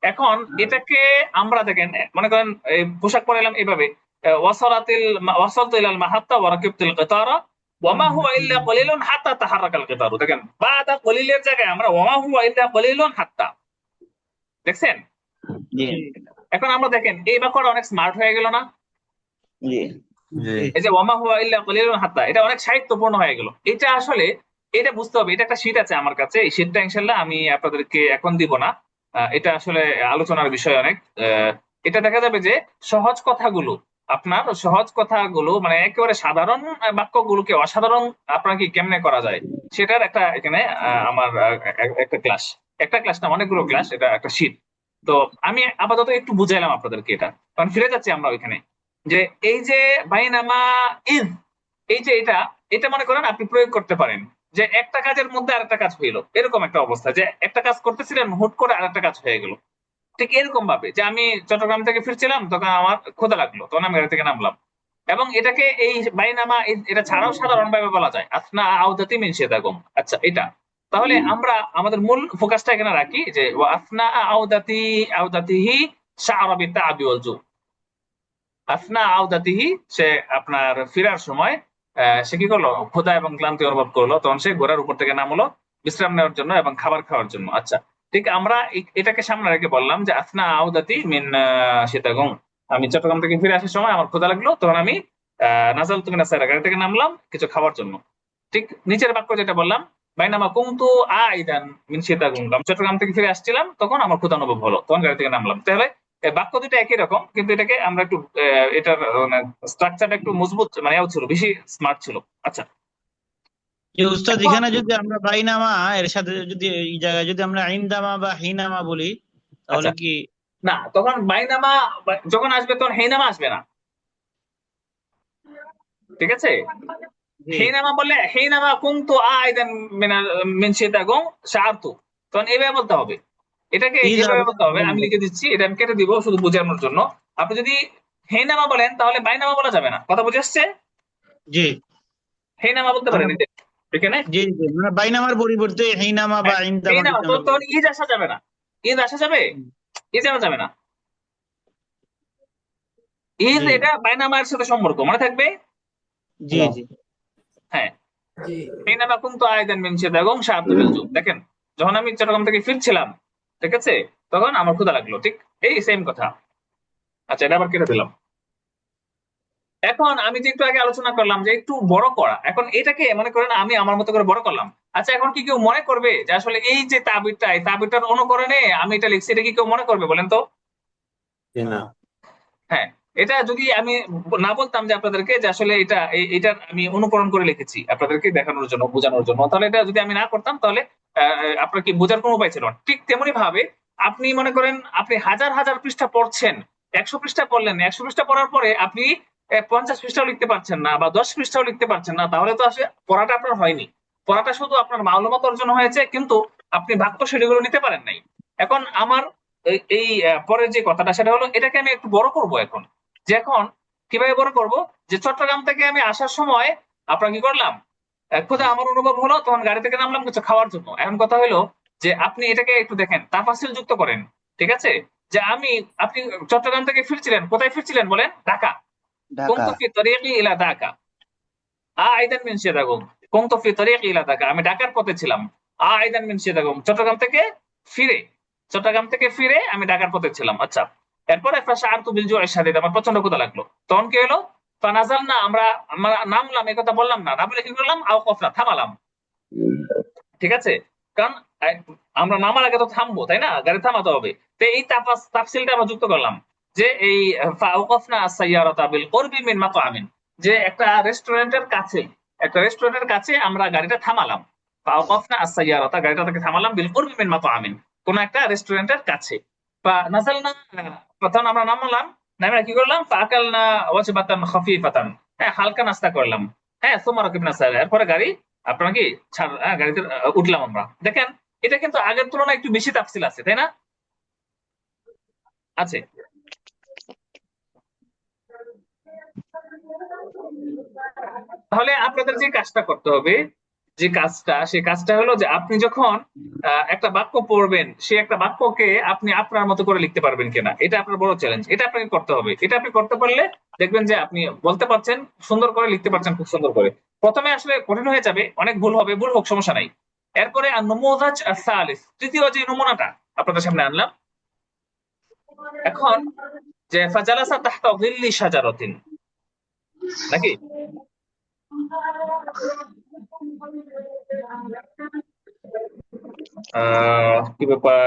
Speaker 1: এখন এটাকে আমরা দেখেন মনে করেন এই পোশাক পরাইলাম এইভাবে, ওয়াসালতু ইলাল মাহাত্তা ওয়া রাকিবতুল কিতারা ওয়া মা হুয়া ইল্লা কলিলুন হাত্তা তাহারাকাল কিতারু, দেখেন বা'দা কলিলের জায়গায় আমরা ওয়া মা হুয়া ইল্লা কলিলুন হাত্তা, দেখছেন?
Speaker 5: জি
Speaker 1: এখন আমরা দেখেন এই বাক্যটা অনেক স্মার্ট হয়ে গেল না?
Speaker 5: জি
Speaker 6: জি
Speaker 1: এই যে ওয়া মা হুয়া ইল্লা কলিলুন হাত্তা, এটা অনেক সাহিত্যপূর্ণ হয়ে গেল। এটা আসলে এটা বুঝতে হবে, এটা একটা শীট আছে আমার কাছে, এই শীটটা ইনশাল্লাহ আমি আপনাদেরকে এখন দিব না, এটা আসলে আলোচনার বিষয় অনেক। এটা দেখা যাবে যে সহজ কথাগুলো, আপনার সহজ কথাগুলো মানে একেবারে সাধারণ বাক্যগুলোকে অসাধারণ আপনার কি কেমনে করা যায়, সেটার একটা এখানে আমার একটা ক্লাস না, অনেকগুলো ক্লাস, এটা একটা শীট। তো আমি আপাতত একটু বুঝাইলাম আপনাদেরকে এটা, কারণ ফিরে যাচ্ছি আমরা ওইখানে, যে এই যে বাইনামা ইজ, এই যে এটা এটা মনে করেন আপনি প্রয়োগ করতে পারেন যে একটা কাজের মধ্যে আরেকটা কাজ হইলো, এরকম একটা অবস্থা যে একটা কাজ করতেছিলেন হুট করে আরেকটা কাজ হয়ে গেল। ঠিক এরকম ভাবে যে আমি চট্টগ্রাম থেকে ফিরছিলাম, তখন আমার ক্ষুধা লাগলো, তখন আমি গাড়ি থেকে নামলাম, এবং এটাকে এই বাইনামা এটা ছাড়াও সাধারণ ভাবে বলা যায় আসনা আউদাতি মিন শিদাগুম। আচ্ছা, এটা তাহলে আমরা আমাদের মূল ফোকাসটা এখানে রাখি যে আসনা আউদাতিহি শাআরা বিতাআবি ওয়াল জু, আসনা আউদাতিহি, সে আপনার ফেরার সময় সে কি করলো, ক্ষুধা এবং ক্লান্তি অনুভব করলো, তখন সে ঘোড়ার উপর থেকে নামলো বিশ্রাম নেওয়ার জন্য এবং খাবার খাওয়ার জন্য। আচ্ছা, ঠিক আমরা এটাকে সামনে রেখে বললাম যে আসনা আউদাতি মিন শিতাগুম, আমি চট্টগ্রাম থেকে ফিরে আসার সময় আমার ক্ষুধা লাগলো, তখন আমি নাজাল তুমি নাসারা গাড়ি থেকে নামলাম কিছু খাওয়ার জন্য। ঠিক নিচের বাক্য যেটা বললাম, বাইনামা কুনতু আইদান মিন চিটাগং, আমি চট্টগ্রাম থেকে ফিরে আসছিলাম, তখন আমার ক্ষুধা অনুভব হলো, তখন গাড়ি থেকে নামলাম। তাহলে বাক্য দুটো একই রকম, কিন্তু এটাকে আমরা একটু এটার স্ট্রাকচারটা একটু মজবুত মানে ছিল, বেশি স্মার্ট ছিল। আচ্ছা,
Speaker 8: যে উস্তাদ এখানে যদি আমরা বাইনামা এর সাথে যদি এই জায়গায় যদি আমরা ইনদামা বা হিনামা বলি তাহলে
Speaker 1: আচ্ছা।
Speaker 8: কি
Speaker 1: না, তখন বাইনামা যখন আসবে তখন হেইনামা আসবে না, ঠিক আছে?
Speaker 8: জি
Speaker 1: হেইনামা বললে হেইনামা কুনতু আইদান মিন চিটাগং শাআরতু, তখন এইভাবে বলতে হবে, এটাকে
Speaker 8: ইজা
Speaker 1: এভাবে বলতে হবে। আমি লিখে দিচ্ছি, এটা আমি কেটে দিব শুধু বোঝানোর জন্য। আপনি যদি হেইনামা বলেন তাহলে বাইনামা বলা যাবে না, কথা বুঝে আসছে?
Speaker 8: জি
Speaker 1: হেইনামা বলতে পারেন এখানে,
Speaker 8: জি জি মানে বাইনামার পরিবর্তে হিনামা বা ইনদামা
Speaker 1: হেইনামা
Speaker 8: যদি
Speaker 1: তো
Speaker 8: আমরা
Speaker 1: তখন ঈদ আসা যাবে না, ঈদ আসা যাবে, ঈদ আসা যাবে না, ঈদ
Speaker 8: জি
Speaker 1: এটা বাইনামার সাথে সম্পর্ক মনে থাকবে।
Speaker 8: জি জি
Speaker 1: হ্যাঁ, হেইনামা কুনতু আইদান মিন চিটাগং শাআরতু বিল জু। দেখেন, যখন আমি চট্টগ্রাম থেকে ফিরছিলাম, ঠিক আছে, তখন আমার ক্ষুধা লাগলো, ঠিক এই সেম কথা। আচ্ছা, এটা আবার কেটে দিলাম। এখন আমি যে একটু আগে আলোচনা করলাম যে একটু বড় করা, এখন এটাকে মনে করেন আমি আমার মতো করে বড় করলাম। আচ্ছা, এখন কি কেউ মনে করবে যে আসলে এই যে তাবিরটা, এই তাবিরটার অনুকরণে আমি এটা লিখছি, এটা কি কেউ মনে করবে বলেন তো?
Speaker 6: জি না।
Speaker 1: হ্যাঁ, এটা যদি আমি না বলতাম যে আপনাদেরকে যে আসলে এটা আমি অনুকরণ করে লিখেছি আপনাদেরকে দেখানোর জন্য, বোঝানোর জন্য, তাহলে এটা যদি আমি না করতাম তাহলে আপনার কি বোঝার কোনো উপায় ছিল না। ঠিক তেমনি ভাবে আপনি মনে করেন আপনি হাজার হাজার পৃষ্ঠা পড়ছেন, 100 পৃষ্ঠা পড়লেন, 100 পৃষ্ঠা পড়ার পরে আপনি 50 পৃষ্ঠাও লিখতে পারছেন না বা 10 পৃষ্ঠাও লিখতে পারছেন না, তাহলে তো আসলে পড়াটা আপনার হয়নি। পড়াটা শুধু আপনার মালুমাত অর্জন হয়েছে, কিন্তু আপনি বাক্য সেগুলো নিতে পারেন নাই। এখন আমার এই পরের যে কথাটা সেটা হলো, এটাকে আমি একটু বড় করব এখন। যে এখন কিভাবে বড় করব, যে চট্টগ্রাম থেকে আমি আসার সময় আপনার কি করলাম, ক্ষুধা আমার অনুভব হলো, তখন গাড়ি থেকে নামলাম কিছু খাওয়ার জন্য। এখন কথা হলো যে আপনি এটাকে একটু দেখেন, তাফাসিল যুক্ত করেন, ঠিক আছে? যে আপনি চট্টগ্রাম থেকে ফিরছিলেন, কোথায় ফিরছিলেন বলেন? ঢাকা। কুনতু ফি তরিকি ইলা ঢাকা আইদান মিন চিটাগং, কুনতু ফি তরিকি ইলা ঢাকা, আমি ঢাকার পথে ছিলাম। আইদান মিন চিটাগং, চট্টগ্রাম থেকে ফিরে আমি ঢাকার পথে ছিলাম। আচ্ছা, এরপরে ফাশআরতু বিল জু'i শাদীদ, আমার প্রচন্ড ক্ষুধা লাগলো, তখন কি হলো? ফানাজালনা, আমরা আমরা নামলাম, এই কথা বললাম না, না বলে কি করলাম? আওকাফনা, থামালাম, ঠিক আছে? কারণ আহ, আমরা নামার আগে তো থামবো, তাই না? গাড়ি থামাতে হবে। তো এই তাফসিলটা আমরা যুক্ত করলাম, যে এই ফাওকাফনা আস-সাইয়ারাতা বিল কুরবি মিন মাতআমিন, যে একটা রেস্টুরেন্টের কাছে আমরা গাড়িটা থামালাম। ফাওকাফনা আস-সাইয়ারাতা, গাড়িটাকে থামালাম, বিল কুরবি মিন মাতআমিন, কোন একটা রেস্টুরেন্টের কাছে। নাজালনা, প্রথম আমরা নামলাম, নামে কি করলাম? ফাআকালনা ওয়াজবাতান খাফিফাতান, হ্যাঁ, হালকা নাস্তা করলাম। হ্যাঁ, সুম্মা রাকিবনা সাইরা, এরপরে গাড়ি আপনার কি গাড়িতে উঠলাম আমরা। দেখেন, এটা কিন্তু আগের তুলনায় একটু বেশি তাফসিল আছে, তাই না? আছে। তাহলে আপনাদের যে কাজটা করতে হবে, সেই কাজটা হলো যে আপনি যখন একটা বাক্য পড়বেন, সেই একটা বাক্যকে আপনি আপনার মতো করে লিখতে পারবেন কিনা, এটা আপনার বড় চ্যালেঞ্জ। এটা আপনাকে করতে হবে। এটা আপনি করতে পারলে দেখবেন যে আপনি বলতে পারছেন, সুন্দর করে লিখতে পারছেন, খুব সুন্দর করে। প্রথমে আসলে কঠিন হয়ে যাবে, অনেক ভুল হবে, ভুল হোক, সমস্যা নাই। এরপরে আর-নুমুযাজ আস-সালিস, তৃতীয় যে নমুনাটা আপনাদের সামনে আনলাম এখন, যে ফাজালাসা তাহতা যিল্লি শাজারাতিন, নাকি? কি ব্যাপার,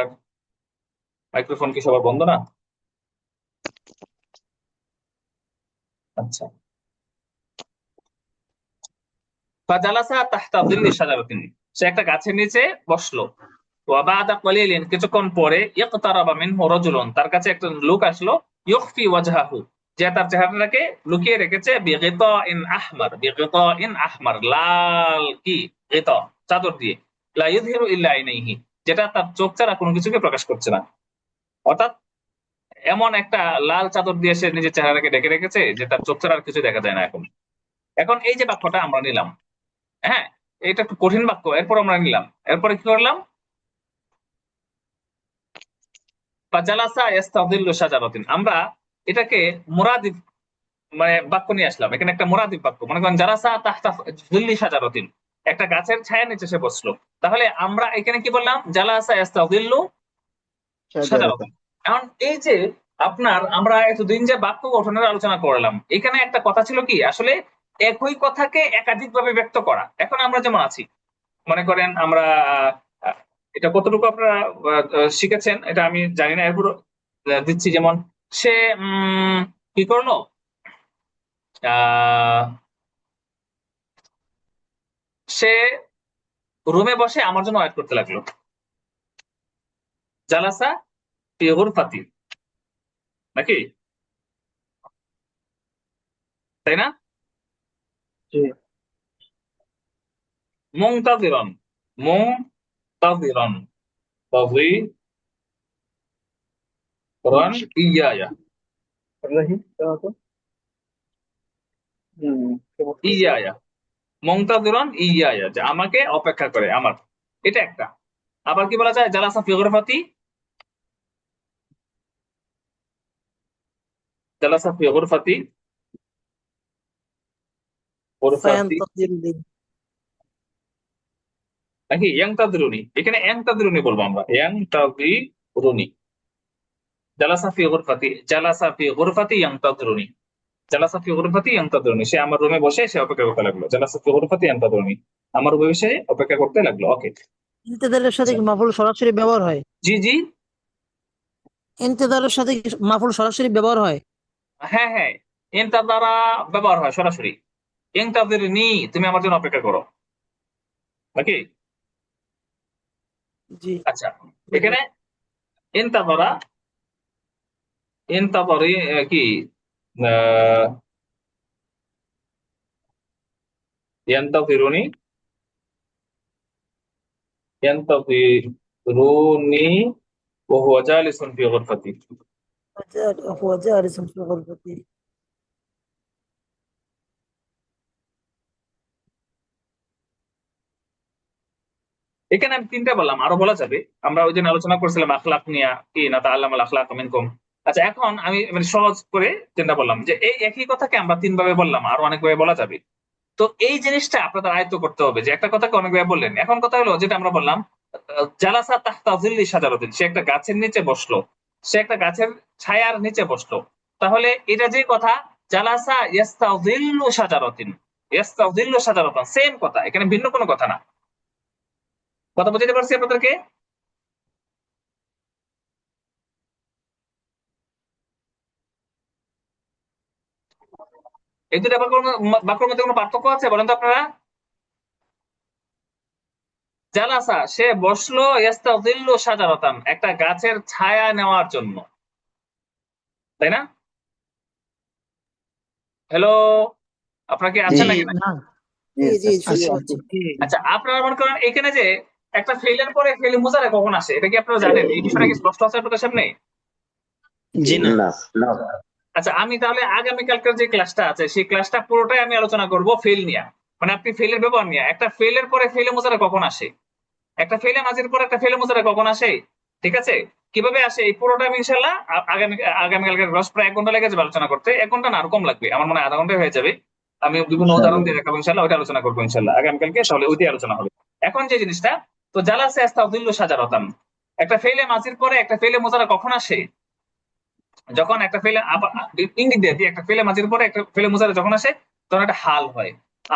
Speaker 1: মাইক্রোফোন কি সবার বন্ধ না? আচ্ছা, ফাজালাসা তাহতা যিল্লি শাজারাতিন, সে একটা গাছের নিচে বসলো। ওয়া বাদা কলিলিন, কিছুক্ষণ পরে, ইকতারাবা মিনহু রাজুলুন, তার কাছে একটা লোক আসলো, ইউখফি ওয়াজহাহু, যে তার চেহারাটাকে লুকিয়ে রেখেছে, বিগিতাইন আহমার, লাল কি গিতা, চাদর দিয়ে, লা ইযহিরু ইল্লা আইনাইহি, যেটা তার চোখ ছাড়া কোনো কিছুকে প্রকাশ করছে না। অর্থাৎ এমন একটা লাল চাদর দিয়ে সে নিজের চেহারাটাকে ঢেকে রেখেছে যে তার চোখ ছাড়া আর কিছু দেখা যায় না। এখন এখন এই যে বাক্যটা আমরা নিলাম, হ্যাঁ, এটা একটু কঠিন বাক্য, এরপর আমরা নিলাম, এরপরে কি করলাম? ফাজালাসা ইস্তাযিল্লু শাজারাতিন, আমরা এটাকে মুরাদিফ মানে বাক্য নিয়ে আসলাম। এখানে একটা মুরাদিফ বাক্য, মনে করেন জালাসা তাহতা যিল্লি শাজারাতিন, একটা গাছের ছায়ার নিচে সে বসলো। তাহলে আমরা এখানে কি বললাম? জালাসা ইস্তাযিল্লু শাজারাতিন। এখন এই যে আমরা এতদিন যে বাক্য গঠনের আলোচনা করলাম, এখানে একটা কথা ছিল কি, আসলে একই কথাকে একাধিক ভাবে ব্যক্ত করা। এখন আমরা যেমন আছি, মনে করেন আমরা আহ, এটা কতটুকু আপনারা শিখেছেন এটা আমি জানি না, এরপর দিচ্ছি। যেমন সে কি করলো, আহ সে রুমে বসে আমার জন্য ওয়েট করতে লাগলো। জালাসা ফি গুরফাতি, নাকি? তাই না? মুনতাযিরান, মুনতাযিরান, তাযিরান ইয়ায়া, ইয়ায়া, মুনতাযিরান ইয়ায়া, যে আমাকে অপেক্ষা করে আমার। এটা একটা। আবার কি বলা যায়, জালাসা ফি গুরফাতি, জালাসা ফি গুরফাতি, গুরফাতি
Speaker 2: فينتظرني
Speaker 1: নাকি ইয়াংতাযিরুনি। এখানে ইয়াংতাযিরুনি বলবো আমরা, ইয়াংতাযিরুনি। জালাসা ফি গুরফাতি, জালাসা ফি গুরফাতি ইয়াংতাযিরুনি, জালাসা ফি গুরফাতি ইয়াংতাযিরুনি, সে আমার রুমে বসে সে অপেক্ষা করতে লাগলো। জালাসা ফি গুরফাতি ইয়াংতাযিরুনি, আমার রুমে বসে অপেক্ষা করতে লাগলো। ওকে,
Speaker 2: ইন্তেজারের সাথে কি মাফুল সরাসরি ব্যবহার হয়?
Speaker 1: জি জি,
Speaker 2: ইন্তেজারের সাথে কি মাফুল সরাসরি ব্যবহার হয়?
Speaker 1: হ্যাঁ হ্যাঁ, ইনতাযারা ব্যবহার হয় সরাসরি। ইয়াংতাযিরুনি, তুমি আমার জন্য অপেক্ষা করো, নাকি?
Speaker 2: জি।
Speaker 1: আচ্ছা, এখানে ইনতাযারা, ইনতাযারি কি ইয়ান্তাযিরুনি, ينتظروني وهو جالس في غرفتي।
Speaker 2: هو جالس في غرفتي।
Speaker 1: এখানে আমি তিনটা বললাম, আরো বলা যাবে। আমরা ওই দিন আলোচনা করছিলাম আখলাক নিয়ে, কি না তাআল্লামুল আখলাক মিনকুম। আচ্ছা, এখন আমি মানে সহজ করে তিনটা বললাম, যে এই একই কথাকে আমরা তিন ভাবে বললাম, আরো অনেক ভাবে বলা যাবে। তো এই জিনিসটা আপনাদের আয়ত্ত করতে হবে, যে একটা কথাকে অনেক ভাবে বললেন। এখন কথা হলো যেটা আমরা বললাম, জালাসা তাহতা জিল্লি শাজারাতিন, সে একটা গাছের নিচে বসলো, সে একটা গাছের ছায়ার নিচে বসলো। তাহলে এটা যে কথা, জালাসা ইয়াস্তাযিল্লু শাজারাতিন, ইয়াস্তাযিল্লু শাজারাতান, সেম কথা, এখানে ভিন্ন কোনো কথা না। কথা বুঝতে পারছি আপনাদেরকে? এই দুটো বাক্যের মধ্যে কোনো পার্থক্য আছে বলেন তো আপনারা? জালাসা, সে বসলো, ইয়াস্তাযিল্লু শাজারাতান, একটা গাছের ছায়া নেওয়ার জন্য, তাই না? হ্যালো, আপনারা কি আছেন নাকি না?
Speaker 2: না। জি শুনতে পাচ্ছি।
Speaker 1: আচ্ছা, আপনারা মনে করেন এখানে যে একটা ফেলের পরে ফেল মুজারে কখন আসে, এটা কি আপনারা জানেন? এই বিষয়টা কি স্পষ্ট আছে আপনাদের সামনে?
Speaker 8: জি না।
Speaker 9: না
Speaker 1: আচ্ছা, আমি তাহলে আগামীকালকের যে ক্লাসটা আছে সেই ক্লাসটা পুরোটাই আমি আলোচনা করব ফেল নিয়ে, মানে আপনি ফেলের ব্যবহার নিয়ে। একটা ফেলের পরে ফেলে মুজারে কখন আসে, একটা ফেলে মাঝের পর একটা ফেলে মুজারে কখন আসে, ঠিক আছে? কিভাবে আসে, এই পুরোটা আমি ইনশাল্লাহ আগামীকালকের ক্লাস প্রায় 1 ঘন্টা লেগে যাবে আলোচনা করতে। 1 ঘন্টা না, আরো কম লাগবে, আমার মনে হয় আধা ঘন্টায় হয়ে যাবে। আমি বিভিন্ন উদাহরণ দিয়ে দেখাবো ইনশাল্লাহ, ওইটা আলোচনা করবো ইনশাল্লাহ আগামীকালকে, তাহলে ওইটাই আলোচনা হবে। এখন যে জিনিসটা, তো জালাসা ইয়াস্তাযিল্লু শাজারাতান, একটা ফেলে মাঝের পরে একটা ফেলে মুজারা কখন আসে, যখন একটা ফেলে ইঙ্গিত দিয়ে দিই, একটা ফেলে মাঝের পরে একটা ফেলে মুজারা যখন আসে তখন একটা হাল হয়।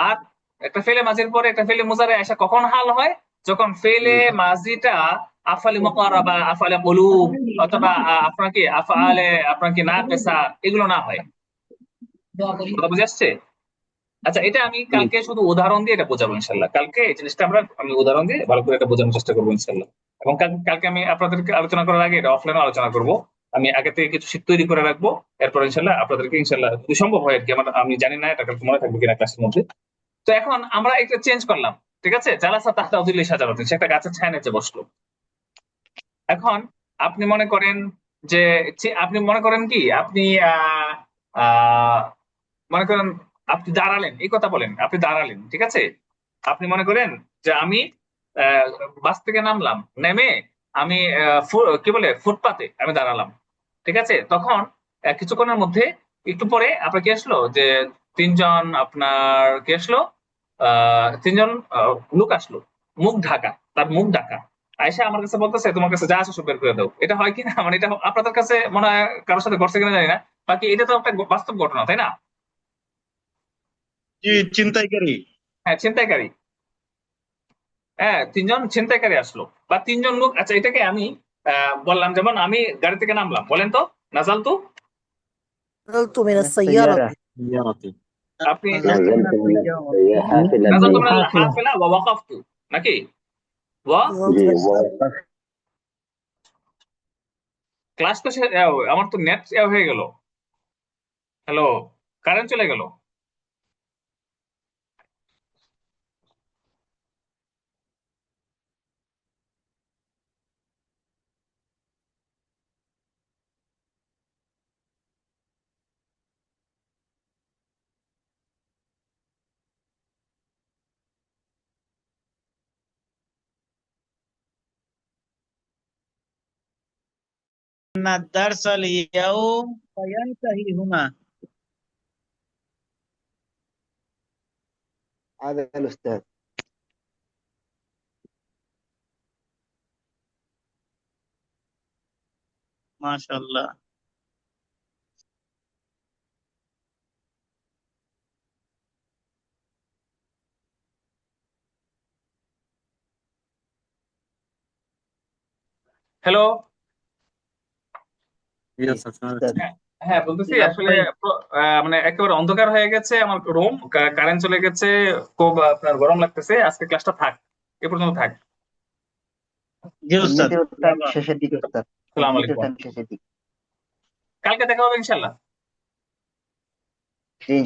Speaker 1: আর একটা ফেলে মাঝের পরে একটা ফেলে মুজারা আসা কখন হাল হয়, যখন ফেলে মাজিটা আফালে মুকাররাবা, আফালে কুলুব, অথবা আপনার কি আফআলে আপনার কি নাকিসা, এগুলো না হয়। কথা বুঝে আসছে? আচ্ছা, এটা আমি কালকে শুধু উদাহরণ দিয়ে এটা বোঝাবো ইনশাল্লাহ। কালকে এই জিনিসটা আমি উদাহরণ দিয়ে ভালো করে এটা বোঝানোর চেষ্টা করবো ইনশাল্লাহ। এবং কালকে আমি আপনাদেরকে আলোচনা করার আগে এটা অফলাইনে আলোচনা করব। আমি আগে থেকে কিছু শীট তৈরি করে রাখবো, এরপর ইনশাল্লাহ আপনাদেরকে ইনশাল্লাহ যদি সম্ভব হয় আর কি, আমি জানি না এটা কালকে মনে থাকবে কিনা ক্লাসের মধ্যে। তো এখন আমরা একটা চেঞ্জ করলাম, ঠিক আছে? জালাসা তাহতা জিল্লি শাজারাতিন, সে একটা গাছের ছায়া নিচে বসলো। এখন আপনি মনে করেন যে আপনি মনে করেন কি, আপনি আহ আহ মনে করেন আপনি দাঁড়ালেন, এই কথা বলেন, আপনি দাঁড়ালেন, ঠিক আছে? আপনি মনে করেন যে আমি বাস থেকে নামলাম, নেমে আমি কি বলে ফুটপাতে আমি দাঁড়ালাম, ঠিক আছে? তখন কিছুক্ষণের মধ্যে একটু পরে আপনার কি আসলো, যে তিনজন আপনার কি আসলো, তিনজন লোক আসলো, মুখ ঢাকা, তার মুখ ঢাকা, আয়সা আমার কাছে বলতেছে তোমার কাছে যা আছে সব বের করে দাও। এটা হয় কিনা, মানে এটা আপনাদের কাছে মনে হয় কারোর সাথে ঘটছে কিনা জানি না, বাকি এটা তো একটা বাস্তব ঘটনা, তাই না?
Speaker 8: জি, চিন্তাইকারী।
Speaker 1: হ্যাঁ, ছিনতাইকারী। হ্যাঁ, তিনজন ছিনতাইকারী আসলো বা তিনজন লোক। আচ্ছা, এটাকে আমি বললাম, যেমন আমি গাড়ি থেকে নামলাম, বলেন তো নাজাল তো,
Speaker 2: نزلت من السيارة
Speaker 6: ইয়ারাতি।
Speaker 1: আপনি
Speaker 9: نزلت من السيارة
Speaker 1: নাজাল তো মানে
Speaker 4: الحافلة
Speaker 1: হাফেলা ওয়া ওয়াকাফতু নাকি ওয়া
Speaker 2: نزلت
Speaker 9: جي
Speaker 2: من
Speaker 9: وقفت
Speaker 1: ক্লাস তো আমার তো নেট হয়ে গেল। হ্যালো, কারেন্ট চলে গেল।
Speaker 8: إن الدرس اليوم سينتهي هنا.
Speaker 9: هذا الأستاذ
Speaker 8: ما شاء الله.
Speaker 1: হ্যালো।
Speaker 6: ইয়েস স্যার, শোনা যাচ্ছে।
Speaker 1: হ্যাঁ, বলতেছি
Speaker 8: জি,
Speaker 1: আসলে
Speaker 8: ভাই।
Speaker 1: মানে একেবারে অন্ধকার হয়ে গেছে আমার রুম, কারেন্ট চলে গেছে, খুব আপনার গরম লাগতেছে। আজকে ক্লাসটা থাক, এ পর্যন্ত থাক।
Speaker 8: জি উস্তাদ।
Speaker 9: এমনিতেও টাইম শেষের দিকে ওস্তাদ,
Speaker 1: আসসালামু
Speaker 9: এমনিতেও
Speaker 1: আলাইকুম।
Speaker 9: টাইম শেষের দিকে।
Speaker 1: কালকে দেখা হবে ইনশাল্লাহ।
Speaker 9: জি